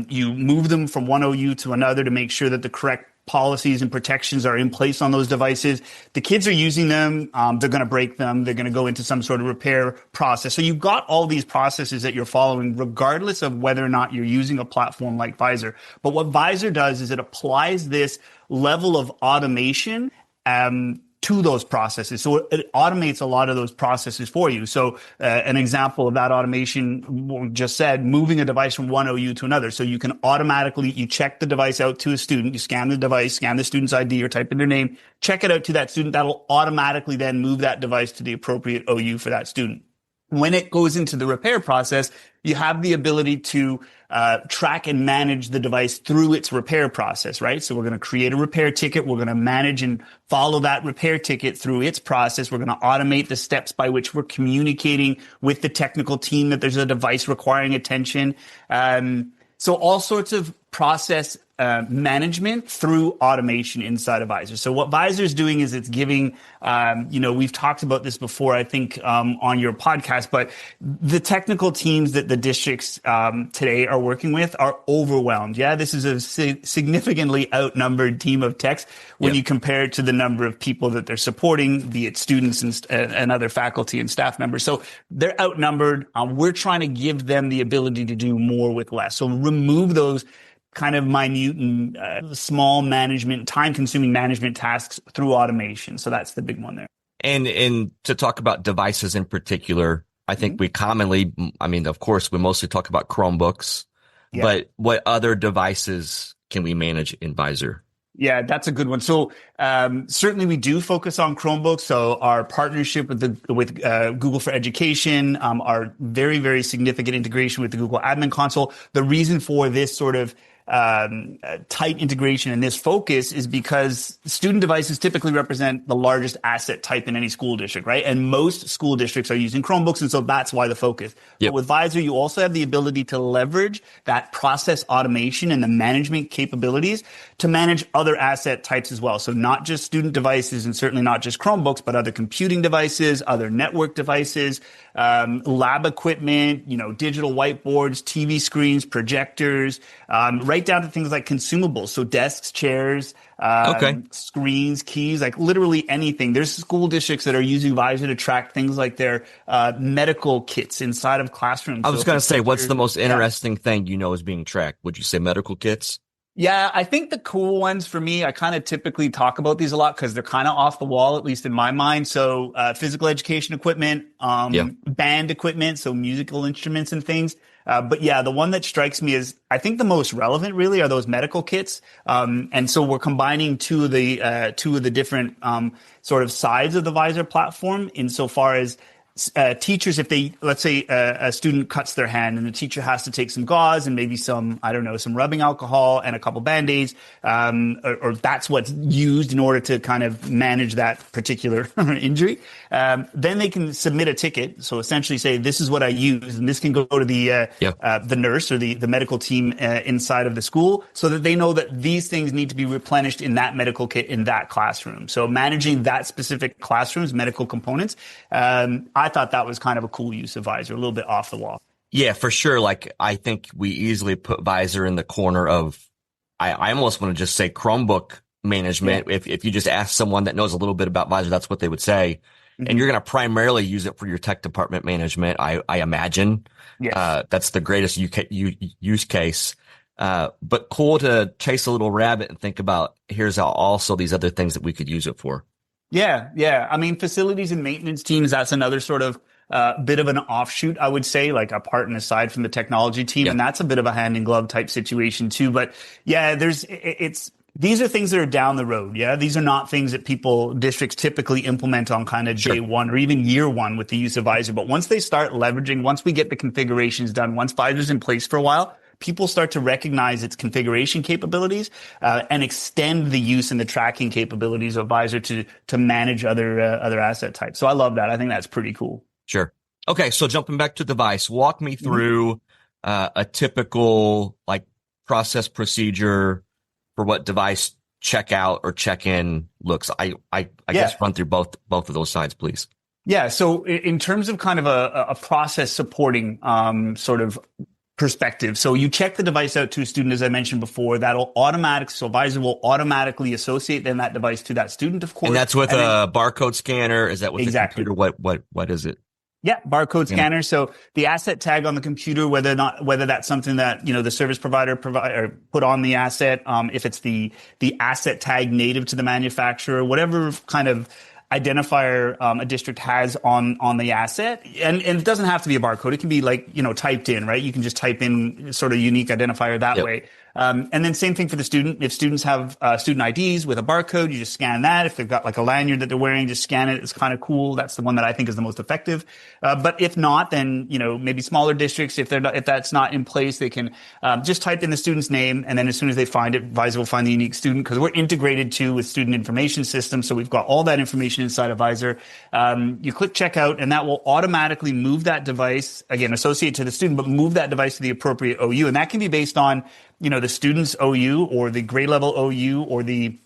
You move them from one OU to another to make sure that the correct policies and protections are in place on those devices. The kids are using them. They're going to break them. They're going to go into some sort of repair process. So you've got all these processes that you're following, regardless of whether or not you're using a platform like Vizor. But what Vizor does is it applies this level of automation to those processes. So it automates a lot of those processes for you. So an example of that automation, we just said, moving a device from one OU to another. So you can automatically, you check the device out to a student, you scan the device, scan the student's ID or type in their name, check it out to that student. That'll automatically then move that device to the appropriate OU for that student. When it goes into the repair process, you have the ability to track and manage the device through its repair process, right? So we're going to create a repair ticket. We're going to manage and follow that repair ticket through its process. We're going to automate the steps by which we're communicating with the technical team that there's a device requiring attention. So all sorts of process management through automation inside of Vizor. So what Vizor is doing is it's giving, we've talked about this before, I think, on your podcast, but the technical teams that the districts today are working with are overwhelmed. Yeah, this is a significantly outnumbered team of techs when you compare it to the number of people that they're supporting, be it students and other faculty and staff members. So they're outnumbered. We're trying to give them the ability to do more with less. So remove those kind of minute and small management, time-consuming management tasks through automation. So that's the big one there. And to talk about devices in particular, I think we commonly, of course, we mostly talk about Chromebooks, but what other devices can we manage in Vizor? Yeah, that's a good one. So certainly we do focus on Chromebooks. So our partnership with Google for Education, our very, very significant integration with the Google Admin Console. The reason for this sort of tight integration and this focus is because student devices typically represent the largest asset type in any school district, right? And most school districts are using Chromebooks, and so that's why the focus. But with Vizor, you also have the ability to leverage that process automation and the management capabilities to manage other asset types as well. So not just student devices and certainly not just Chromebooks, but other computing devices, other network devices, lab equipment, digital whiteboards, TV screens, projectors, right down to things like consumables. So desks, chairs, screens, keys, like literally anything. There's school districts that are using Vizor to track things like their medical kits inside of classrooms. I was going to say, what's the most interesting thing is being tracked? Would you say medical kits? Yeah, I think the cool ones for me, I kind of typically talk about these a lot because they're kind of off the wall, at least in my mind. So physical education equipment, band equipment, so musical instruments and things. But yeah, the one that strikes me as I think the most relevant really are those medical kits. And so we're combining two of the different sort of sides of the Vizor platform insofar as teachers, if they, let's say a student cuts their hand and the teacher has to take some gauze and maybe some rubbing alcohol and a couple Band-Aids, or that's what's used in order to kind of manage that particular injury. Then they can submit a ticket. So essentially say, this is what I use, and this can go to the nurse or the medical team inside of the school so that they know that these things need to be replenished in that medical kit in that classroom. So managing that specific classroom's medical components, I thought that was kind of a cool use of Vizor, a little bit off the wall. Yeah, for sure. Like, I think we easily put Vizor in the corner of, I almost want to just say Chromebook management. Yeah. If you just ask someone that knows a little bit about Vizor, that's what they would say. Mm-hmm. And you're going to primarily use it for your tech department management, I imagine. Yes. That's the greatest use case. But cool to chase a little rabbit and think about, here's also these other things that we could use it for. Yeah. I mean, facilities and maintenance teams, that's another sort of bit of an offshoot, I would say, like apart and aside from the technology team. And that's a bit of a hand in glove type situation too. But yeah, these are things that are down the road. Yeah. These are not things that districts typically implement on kind of day one or even year one with the use of Vizor. But once they start leveraging, once we get the configurations done, once Vizor's in place for a while, people start to recognize its configuration capabilities and extend the use and the tracking capabilities of Vizor to manage other asset types. So I love that. I think that's pretty cool. Sure. Okay, so jumping back to device, walk me through a typical process procedure for what device checkout or check-in looks. I guess run through both of those sides, please. Yeah. So in terms of kind of a process supporting sort of perspective. So you check the device out to a student, as I mentioned before, so Vizor will automatically associate then that device to that student, of course. And that's with a barcode scanner. Is that with the computer? What is it? Yeah, barcode scanner. So the asset tag on the computer, whether that's something that, the service provider put on the asset, if it's the asset tag native to the manufacturer, whatever kind of identifier a district has on the asset, and it doesn't have to be a barcode. It can be typed in, right? You can just type in sort of unique identifier that way. And then same thing for the student. If students have student IDs with a barcode, you just scan that. If they've got like a lanyard that they're wearing, just scan it. It's kind of cool. That's the one that I think is the most effective. But if not, then, maybe smaller districts, if that's not in place, they can just type in the student's name. And then as soon as they find it, Vizor will find the unique student, because we're integrated too with student information systems. So we've got all that information inside of Vizor. You click checkout, and that will automatically move that device, again, associate to the student, but move that device to the appropriate OU. And that can be based on, the student's OU or the grade level OU or the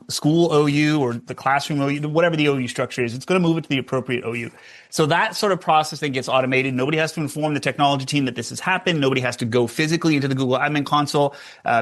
school OU or the classroom OU, whatever the OU structure is. It's going to move it to the appropriate OU. So that sort of process then gets automated. Nobody has to inform the technology team that this has happened. Nobody has to go physically into the Google Admin Console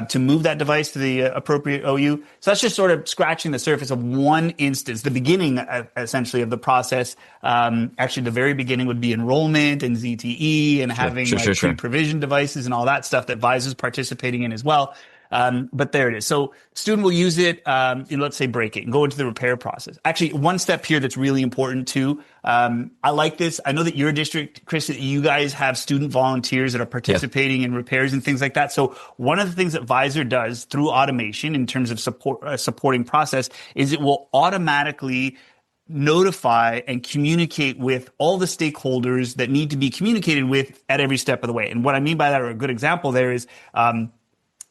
to move that device to the appropriate OU. So that's just sort of scratching the surface of one instance, the beginning essentially of the process. Actually, the very beginning would be enrollment and ZTE and having pre-provisioned devices and all that stuff that Vizor is participating in as well. But there it is. So student will use it, let's say break it and go into the repair process. Actually, one step here that's really important too. I like this. I know that your district, Chris, you guys have student volunteers that are participating in repairs and things like that. So one of the things that Vizor does through automation in terms of supporting process is it will automatically notify and communicate with all the stakeholders that need to be communicated with at every step of the way. And what I mean by that, or a good example there is,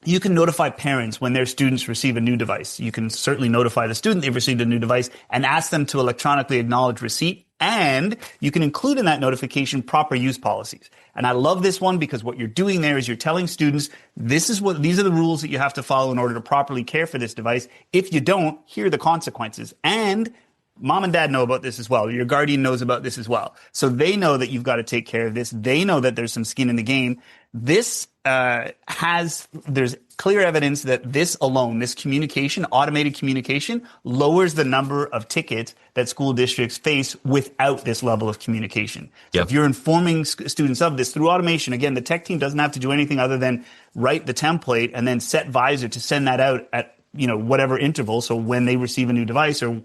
you can notify parents when their students receive a new device. You can certainly notify the student they've received a new device and ask them to electronically acknowledge receipt. And you can include in that notification proper use policies. And I love this one because what you're doing there is you're telling students, these are the rules that you have to follow in order to properly care for this device. If you don't, here are the consequences. And mom and dad know about this as well. Your guardian knows about this as well. So they know that you've got to take care of this. They know that there's some skin in the game. This there's clear evidence that this alone, this communication, automated communication, lowers the number of tickets that school districts face without this level of communication. So if you're informing students of this through automation, again, the tech team doesn't have to do anything other than write the template and then set Vizor to send that out at whatever interval. So when they receive a new device or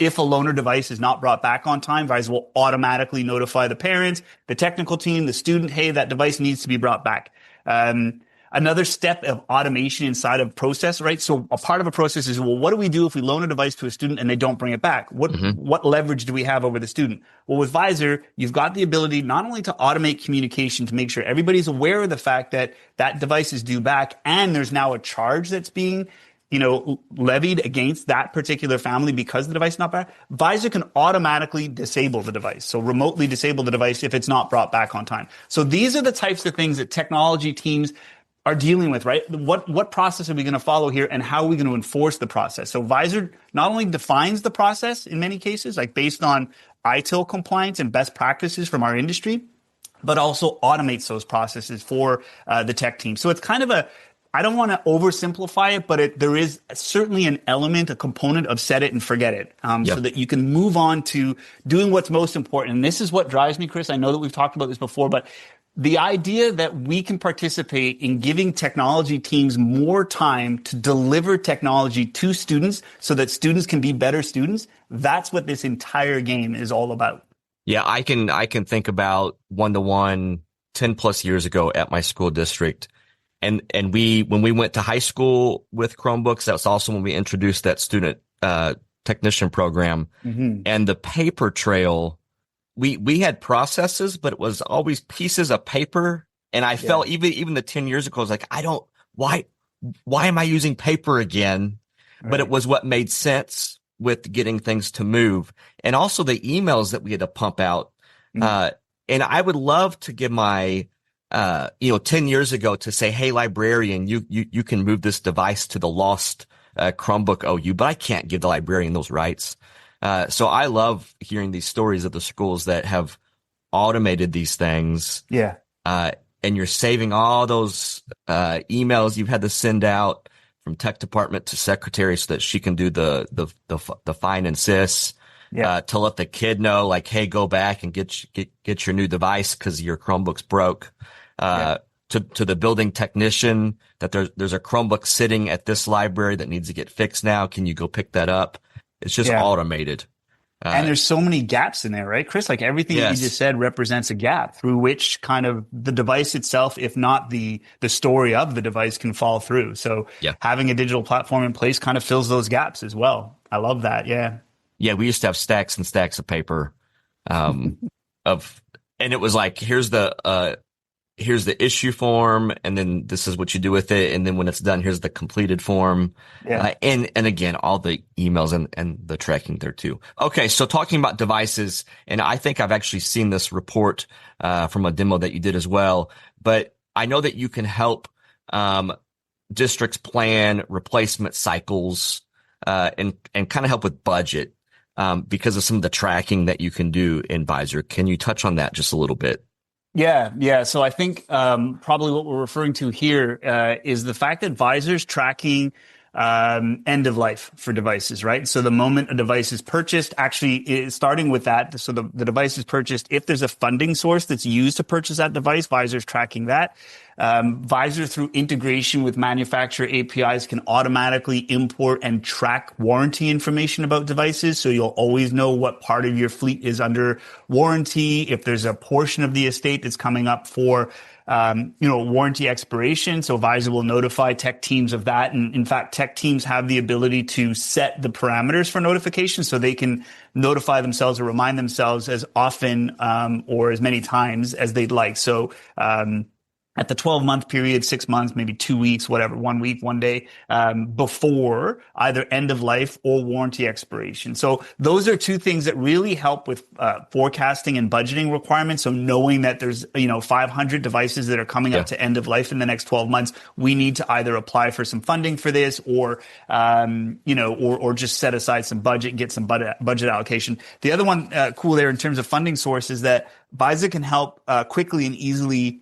if a loaner device is not brought back on time, Vizor will automatically notify the parents, the technical team, the student, hey, that device needs to be brought back. Another step of automation inside of process, right? So a part of a process is, well, what do we do if we loan a device to a student and they don't bring it back? What leverage do we have over the student? Well, with Vizor, you've got the ability not only to automate communication to make sure everybody's aware of the fact that that device is due back and there's now a charge that's being levied against that particular family because the device is not back. Vizor can automatically disable the device. So remotely disable the device if it's not brought back on time. So these are the types of things that technology teams are dealing with, right? What process are we going to follow here and how are we going to enforce the process? So Vizor not only defines the process in many cases, like based on ITIL compliance and best practices from our industry, but also automates those processes for the tech team. So it's kind of I don't want to oversimplify it, but there is certainly an element, a component of set it and forget it, so that you can move on to doing what's most important. And this is what drives me, Chris. I know that we've talked about this before, but the idea that we can participate in giving technology teams more time to deliver technology to students so that students can be better students, that's what this entire game is all about. Yeah, I can think about one-to-one 10 plus years ago at my school district. And when we went to high school with Chromebooks, that's also when we introduced that student technician program. And the paper trail, we had processes, but it was always pieces of paper. And I felt even the 10 years ago, I was like, why am I using paper again? Right. But it was what made sense with getting things to move. And also the emails that we had to pump out. And I would love to give my 10 years ago to say, hey, librarian, you can move this device to the lost Chromebook OU, but I can't give the librarian those rights. So I love hearing these stories of the schools that have automated these things. Yeah. And you're saving all those emails you've had to send out from tech department to secretary so that she can do the fine and sys. To let the kid know, like, hey, go back and get your new device because your Chromebook's broke. To the building technician that there's a Chromebook sitting at this library that needs to get fixed now. Can you go pick that up? It's just automated. And there's so many gaps in there, right, Chris? Like everything that you just said represents a gap through which kind of the device itself, if not the story of the device, can fall through. So having a digital platform in place kind of fills those gaps as well. I love that. Yeah. Yeah. We used to have stacks and stacks of paper, and it was like, here's the issue form, and then this is what you do with it. And then when it's done, here's the completed form. Yeah. And again, all the emails and the tracking there too. Okay. So talking about devices, and I think I've actually seen this report, from a demo that you did as well, but I know that you can help, districts plan replacement cycles, and kind of help with budget, because of some of the tracking that you can do in Vizor. Can you touch on that just a little bit? Yeah. So I think probably what we're referring to here is the fact that Vizor's tracking end of life for devices, right? So the moment a device is purchased, actually starting with that, so the device is purchased. If there's a funding source that's used to purchase that device, Vizor's tracking that. Vizor, through integration with manufacturer APIs, can automatically import and track warranty information about devices. So you'll always know what part of your fleet is under warranty. If there's a portion of the estate that's coming up for warranty expiration. So Vizor will notify tech teams of that. And in fact, tech teams have the ability to set the parameters for notification, so they can notify themselves or remind themselves as often or as many times as they'd like. So at the 12-month period, 6 months, maybe 2 weeks, whatever, 1 week, 1 day, before either end of life or warranty expiration. So those are two things that really help with forecasting and budgeting requirements. So knowing that there's 500 devices that are coming up to end of life in the next 12 months, we need to either apply for some funding for this, or or just set aside some budget and get some budget allocation. The other one cool there in terms of funding source is that Vizor can help quickly and easily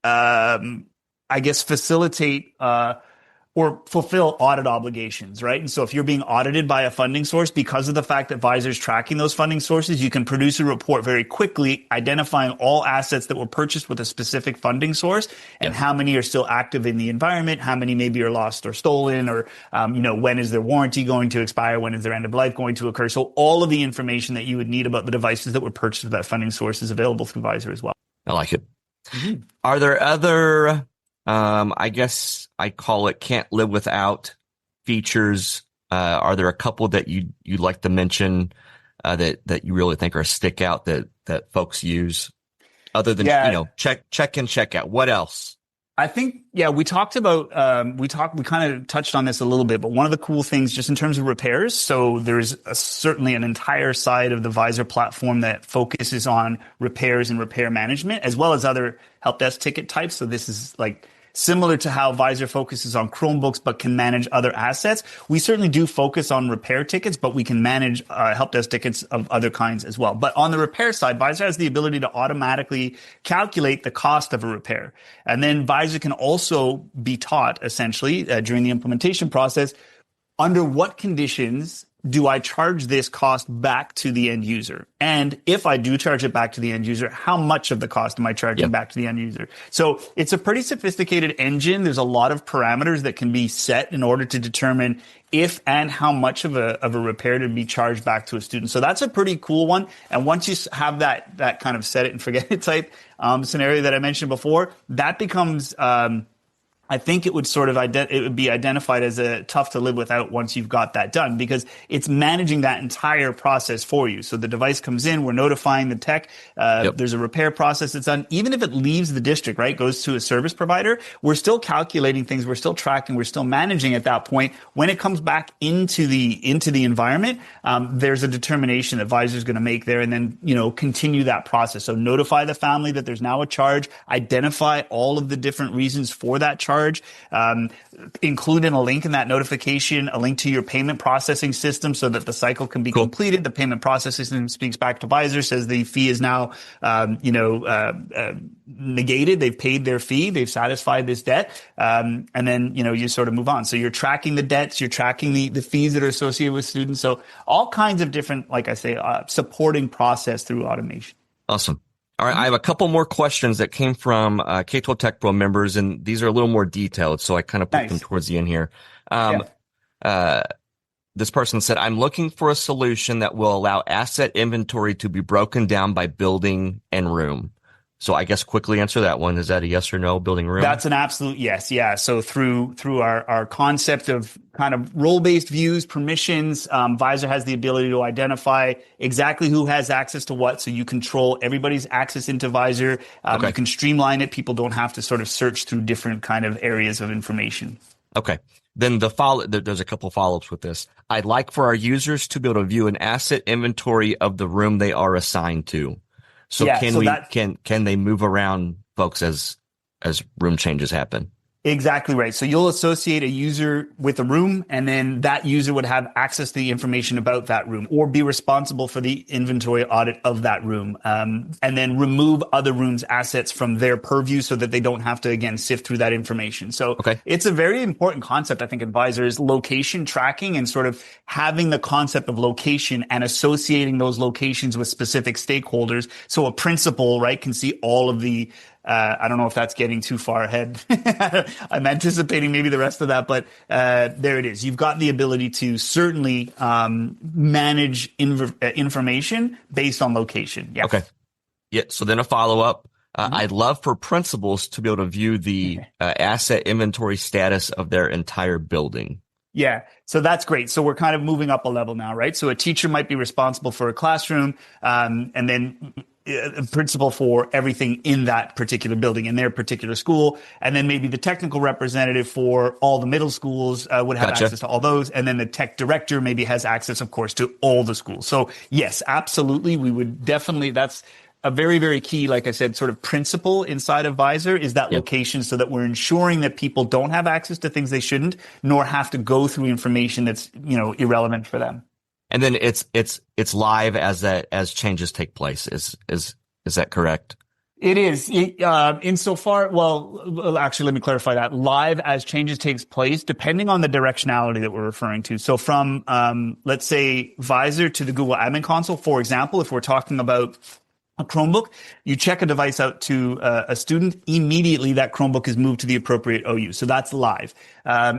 facilitate or fulfill audit obligations, right? And so if you're being audited by a funding source, because of the fact that Visor's tracking those funding sources, you can produce a report very quickly identifying all assets that were purchased with a specific funding source and how many are still active in the environment, how many maybe are lost or stolen, or, when is their warranty going to expire, when is their end of life going to occur. So all of the information that you would need about the devices that were purchased with that funding source is available through Vizor as well. I like it. Mm-hmm. Are there other, I guess I call it can't live without features? Are there a couple that you'd like to mention that you really think are a stick out that folks use other than check in, check out? What else? I think, we talked about, we kind of touched on this a little bit, but one of the cool things just in terms of repairs. So there's certainly an entire side of the Vizor platform that focuses on repairs and repair management, as well as other help desk ticket types. So this is like similar to how Vizor focuses on Chromebooks, but can manage other assets. We certainly do focus on repair tickets, but we can manage help desk tickets of other kinds as well. But on the repair side, Vizor has the ability to automatically calculate the cost of a repair. And then Vizor can also be taught, essentially, during the implementation process, under what conditions do I charge this cost back to the end user? And if I do charge it back to the end user, how much of the cost am I charging back to the end user? So it's a pretty sophisticated engine. There's a lot of parameters that can be set in order to determine if and how much of a repair to be charged back to a student. So that's a pretty cool one. And once you have that kind of set it and forget it type scenario that I mentioned before, that becomes I think it would sort of it would be identified as a tough to live without once you've got that done, because it's managing that entire process for you. So the device comes in, we're notifying the tech, there's a repair process that's done. Even if it leaves the district, right, goes to a service provider, we're still calculating things, we're still tracking, we're still managing at that point. When it comes back into the environment, there's a determination that Vizor is going to make there, and then continue that process. So notify the family that there's now a charge, identify all of the different reasons for that charge. Include in a link in that notification, a link to your payment processing system so that the cycle can be completed. The payment processing system speaks back to Vizor, says the fee is now, negated. They've paid their fee. They've satisfied this debt. And then, you sort of move on. So you're tracking the debts, you're tracking the fees that are associated with students. So all kinds of different, like I say, supporting process through automation. Awesome. All right, I have a couple more questions that came from K12 Tech Pro members, and these are a little more detailed, so I kind of put them towards the end here. this person said, I'm looking for a solution that will allow asset inventory to be broken down by building and room. So I guess quickly answer that one. Is that a yes or no, building room? That's an absolute yes. Yeah. So through our concept of kind of role-based views, permissions, Vizor has the ability to identify exactly who has access to what. So you control everybody's access into Vizor. Okay. You can streamline it. People don't have to sort of search through different kind of areas of information. Okay. Then there's a couple follow-ups with this. I'd like for our users to be able to view an asset inventory of the room they are assigned to. So Yeah, can they move around folks as room changes happen? Exactly right. So you'll associate a user with a room, and then that user would have access to the information about that room or be responsible for the inventory audit of that room, and then remove other rooms' assets from their purview so that they don't have to, again, sift through that information. So It's a very important concept, I think, in Vizor is location tracking and sort of having the concept of location and associating those locations with specific stakeholders. So a principal, right, can see all of the I don't know if that's getting too far ahead. I'm anticipating maybe the rest of that, but there it is. You've got the ability to certainly manage information based on location. Yeah. Okay. Yeah. So then a follow-up. I'd love for principals to be able to view the asset inventory status of their entire building. Yeah. So that's great. So we're kind of moving up a level now, right? So a teacher might be responsible for a classroom, and then a principal for everything in that particular building, in their particular school. And then maybe the technical representative for all the middle schools would have access to all those. And then the tech director maybe has access, of course, to all the schools. So yes, absolutely. We would definitely, that's a very, very key, like I said, sort of principle inside of Vizor is that location, so that we're ensuring that people don't have access to things they shouldn't, nor have to go through information that's, irrelevant for them. And then it's live as changes take place. Is that correct? It is. Insofar, well, actually, let me clarify that. Live as changes takes place, depending on the directionality that we're referring to. So from, let's say, Vizor to the Google Admin Console, for example, if we're talking about a Chromebook, you check a device out to a student, immediately that Chromebook is moved to the appropriate OU. So that's live.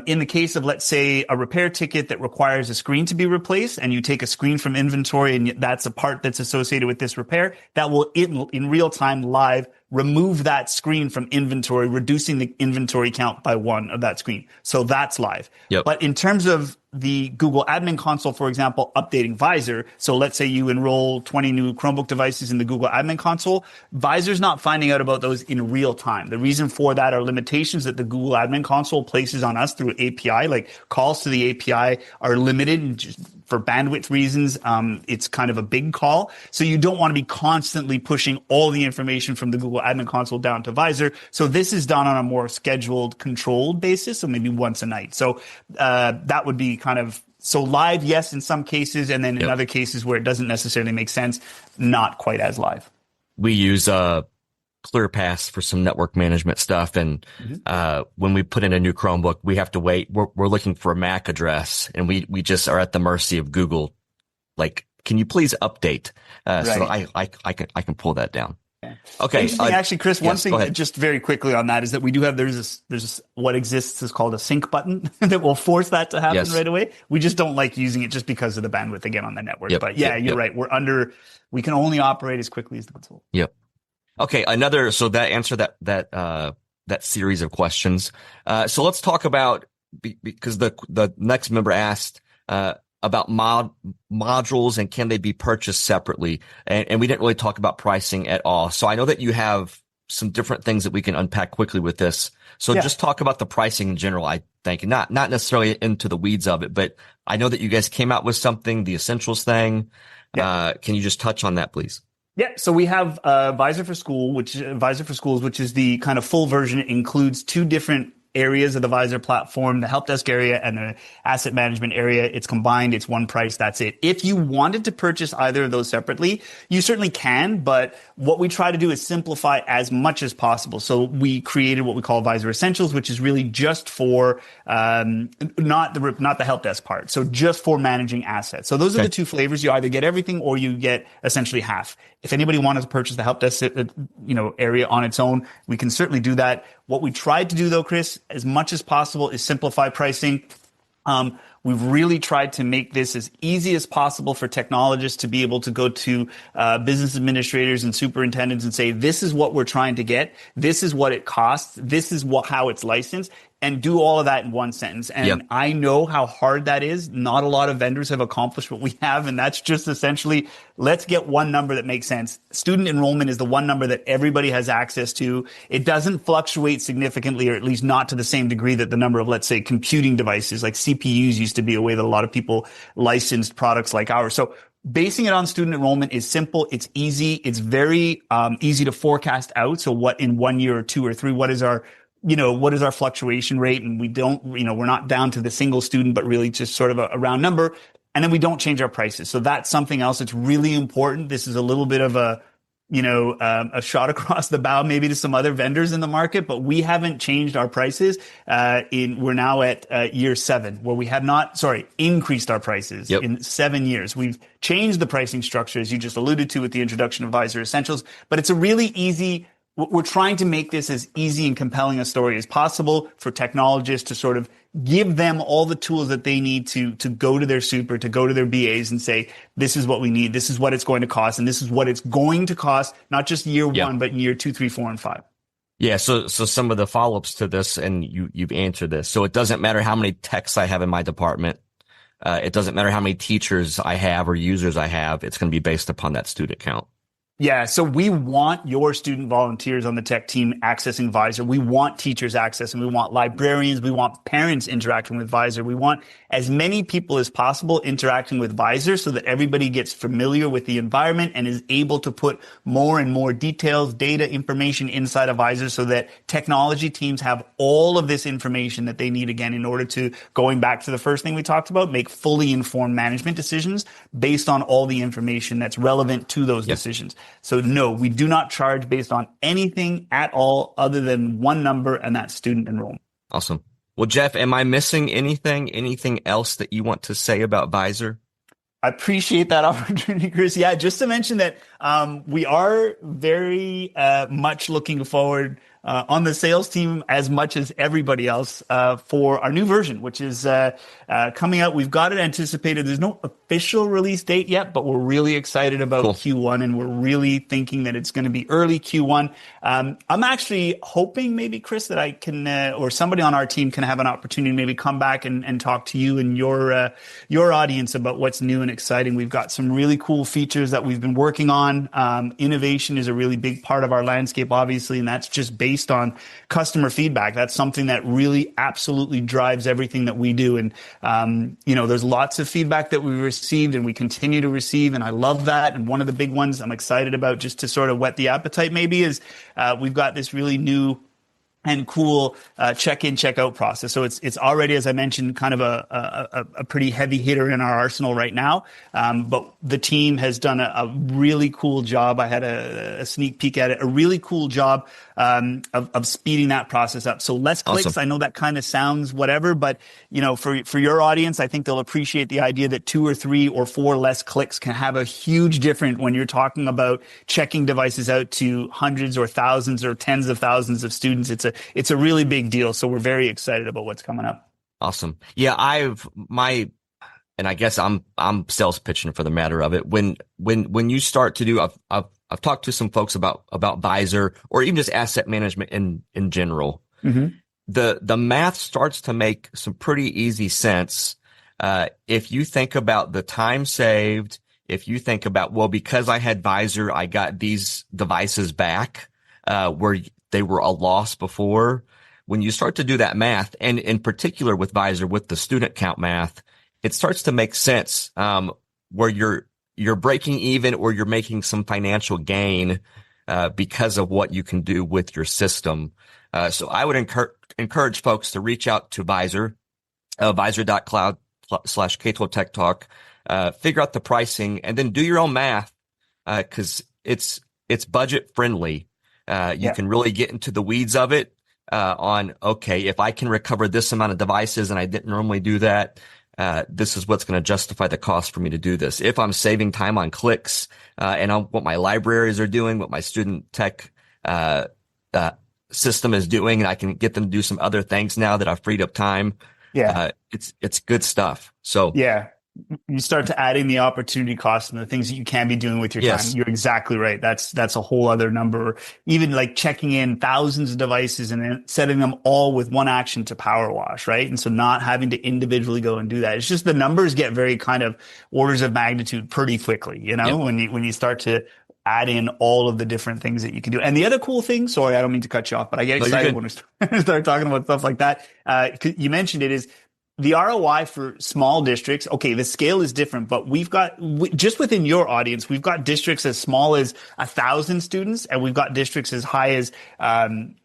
In the case of, let's say, a repair ticket that requires a screen to be replaced, and you take a screen from inventory and that's a part that's associated with this repair, that will, in real time, live, remove that screen from inventory, reducing the inventory count by 1 of that screen. So that's live. Yep. But in terms of the Google Admin Console, for example, updating Vizor. So let's say you enroll 20 new Chromebook devices in the Google Admin Console. Visor's not finding out about those in real time. The reason for that are limitations that the Google Admin Console places on us through API, like calls to the API are limited just for bandwidth reasons. It's kind of a big call. So you don't want to be constantly pushing all the information from the Google Admin Console down to Vizor. So this is done on a more scheduled, controlled basis. So maybe once a night. So that would be kind of, so live, yes, in some cases. And then in other cases where it doesn't necessarily make sense, not quite as live. We use ClearPass for some network management stuff. And when we put in a new Chromebook, we have to wait. We're looking for a MAC address, and we just are at the mercy of Google. Like, can you please update? So I can pull that down. Okay. Interesting, actually, Chris, one thing just very quickly on that is that we do have, there's what exists is called a sync button that will force that to happen right away. We just don't like using it just because of the bandwidth again on the network. But you're right. We can only operate as quickly as the console. Yep. Okay. So that answered that series of questions. So let's talk about, because the next member asked, about modules and can they be purchased separately? And we didn't really talk about pricing at all. So I know that you have some different things that we can unpack quickly with this. So just talk about the pricing in general, I think, not necessarily into the weeds of it, but I know that you guys came out with something, the essentials thing. Can you just touch on that, please? Yeah, so we have Vizor for Schools, which is the kind of full version. It includes 2 different areas of the Vizor platform, the help desk area and the asset management area. It's combined. It's one price. That's it. If you wanted to purchase either of those separately, you certainly can. But what we try to do is simplify as much as possible. So we created what we call Vizor Essentials, which is really just for not the help desk part. So just for managing assets. So those are the 2 flavors. You either get everything or you get essentially half. If anybody wanted to purchase the help desk area on its own, we can certainly do that. What we tried to do, though, Chris, as much as possible, is simplify pricing. We've really tried to make this as easy as possible for technologists to be able to go to business administrators and superintendents and say, this is what we're trying to get. This is what it costs. This is how it's licensed. And do all of that in one sentence. And I know how hard that is. Not a lot of vendors have accomplished what we have. And that's just essentially, let's get one number that makes sense. Student enrollment is the one number that everybody has access to. It doesn't fluctuate significantly, or at least not to the same degree that the number of, let's say, computing devices like CPUs used to be a way that a lot of people licensed products like ours. So basing it on student enrollment is simple. It's easy. It's very easy to forecast out. So what in 1 year or 2 or 3, what is our fluctuation rate? And we don't, we're not down to the single student, but really just sort of a round number. And then we don't change our prices. So that's something else that's really important. This is a little bit of a shot across the bow maybe to some other vendors in the market, but we haven't changed our prices. We're now at year 7, where we have not, increased our prices in 7 years. We've changed the pricing structure, as you just alluded to, with the introduction of Vizor Essentials, but it's a really easy. We're trying to make this as easy and compelling a story as possible for technologists to sort of give them all the tools that they need to go to their super, to go to their BAs and say, this is what we need, this is what it's going to cost, and this is what it's going to cost, not just year 1, but in year 2, 3, 4, and 5. Yeah. So some of the follow-ups to this, and you've answered this. So it doesn't matter how many techs I have in my department. It doesn't matter how many teachers I have or users I have. It's going to be based upon that student count. Yeah, so we want your student volunteers on the tech team accessing Vizor. We want teachers accessing. We want librarians. We want parents interacting with Vizor. We want as many people as possible interacting with Vizor so that everybody gets familiar with the environment and is able to put more and more details, data, information inside of Vizor so that technology teams have all of this information that they need, again, in order to, going back to the first thing we talked about, make fully informed management decisions based on all the information that's relevant to those decisions. So no, we do not charge based on anything at all other than one number, and that's student enrollment. Awesome. Well, Jeff, am I missing anything else that you want to say about Vizor? I appreciate that opportunity, Chris. Yeah, just to mention that we are very much looking forward on the sales team as much as everybody else for our new version, which is coming out. We've got it anticipated. There's no official release date yet, but we're really excited about Q1, and we're really thinking that it's going to be early Q1. I'm actually hoping maybe, Chris, that I can or somebody on our team can have an opportunity to maybe come back and talk to you and your audience about what's new and exciting. We've got some really cool features that we've been working on. Innovation is a really big part of our landscape, obviously, and that's just based on customer feedback. That's something that really absolutely drives everything that we do. And, there's lots of feedback that we've received and we continue to receive. And I love that. And one of the big ones I'm excited about, just to sort of whet the appetite maybe, is we've got this really new and cool check-in, check-out process. So it's already, as I mentioned, kind of a pretty heavy hitter in our arsenal right now. But the team has done a really cool job. I had a sneak peek at it, a really cool job of speeding that process up. So less clicks. Awesome. I know that kind of sounds whatever, but for your audience, I think they'll appreciate the idea that 2 or 3 or 4 less clicks can have a huge difference when you're talking about checking devices out to hundreds or thousands or tens of thousands of students. It's a really big deal. So we're very excited about what's coming up. Awesome. Yeah, and I guess I'm sales pitching for the matter of it. When you start to do, I've talked to some folks about Vizor or even just asset management in general. Mm-hmm. The math starts to make some pretty easy sense. If you think about the time saved, if you think about, well, because I had Vizor, I got these devices back, where they were a loss before. When you start to do that math, and in particular with Vizor, with the student count math, it starts to make sense, where you're breaking even or you're making some financial gain, because of what you can do with your system. So I would encourage folks to reach out to Vizor, vizor.cloud /K12 Tech Talk, figure out the pricing and then do your own math, cause it's budget friendly. You can really get into the weeds of it, on, okay, if I can recover this amount of devices and I didn't normally do that, this is what's going to justify the cost for me to do this. If I'm saving time on clicks, and what my libraries are doing, what my student tech, system is doing, and I can get them to do some other things now that I've freed up time, Yeah. It's good stuff. So Yeah. You start to add in the opportunity cost and the things that you can be doing with your Yes. time. You're exactly right. That's a whole other number. Even like checking in thousands of devices and then setting them all with one action to power wash, right? And so not having to individually go and do that. It's just the numbers get very kind of orders of magnitude pretty quickly, when you start to add in all of the different things that you can do. And the other cool thing, sorry, I don't mean to cut you off, but I get excited when we start talking about stuff like that. You mentioned it is the ROI for small districts. Okay, the scale is different, but we've got just within your audience, we've got districts as small as 1,000 students, and we've got districts as high as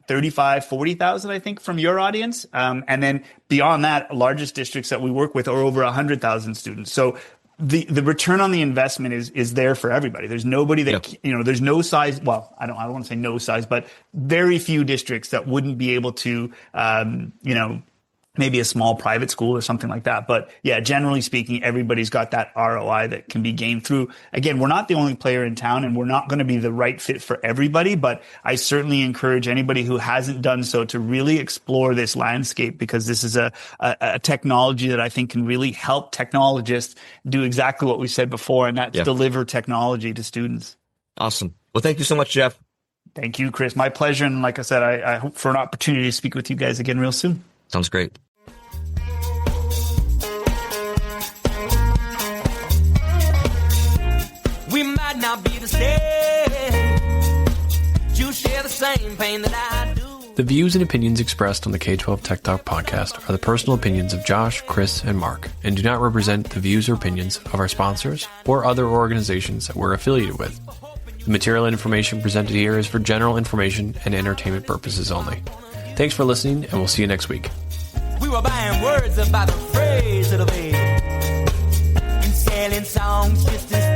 35, 40,000, I think, from your audience. And then beyond that, largest districts that we work with are over 100,000 students. So the return on the investment is there for everybody. There's nobody that, there's no size. Well, I don't want to say no size, but very few districts that wouldn't be able to, maybe a small private school or something like that. But yeah, generally speaking, everybody's got that ROI that can be gained through. Again, we're not the only player in town, and we're not going to be the right fit for everybody, but I certainly encourage anybody who hasn't done so to really explore this landscape, because this is a technology that I think can really help technologists do exactly what we said before, and that's deliver technology to students. Awesome. Well, thank you so much, Jeff. Thank you, Chris. My pleasure. And like I said, I hope for an opportunity to speak with you guys again real soon. Sounds great. We might not be the same. You share the same pain that I do. The views and opinions expressed on the K12 Tech Talk podcast are the personal opinions of Josh, Chris, and Mark, and do not represent the views or opinions of our sponsors or other organizations that we're affiliated with. The material and information presented here is for general information and entertainment purposes only. Thanks for listening, and we'll see you next week. We were buying words about the phrase of the day and selling songs just as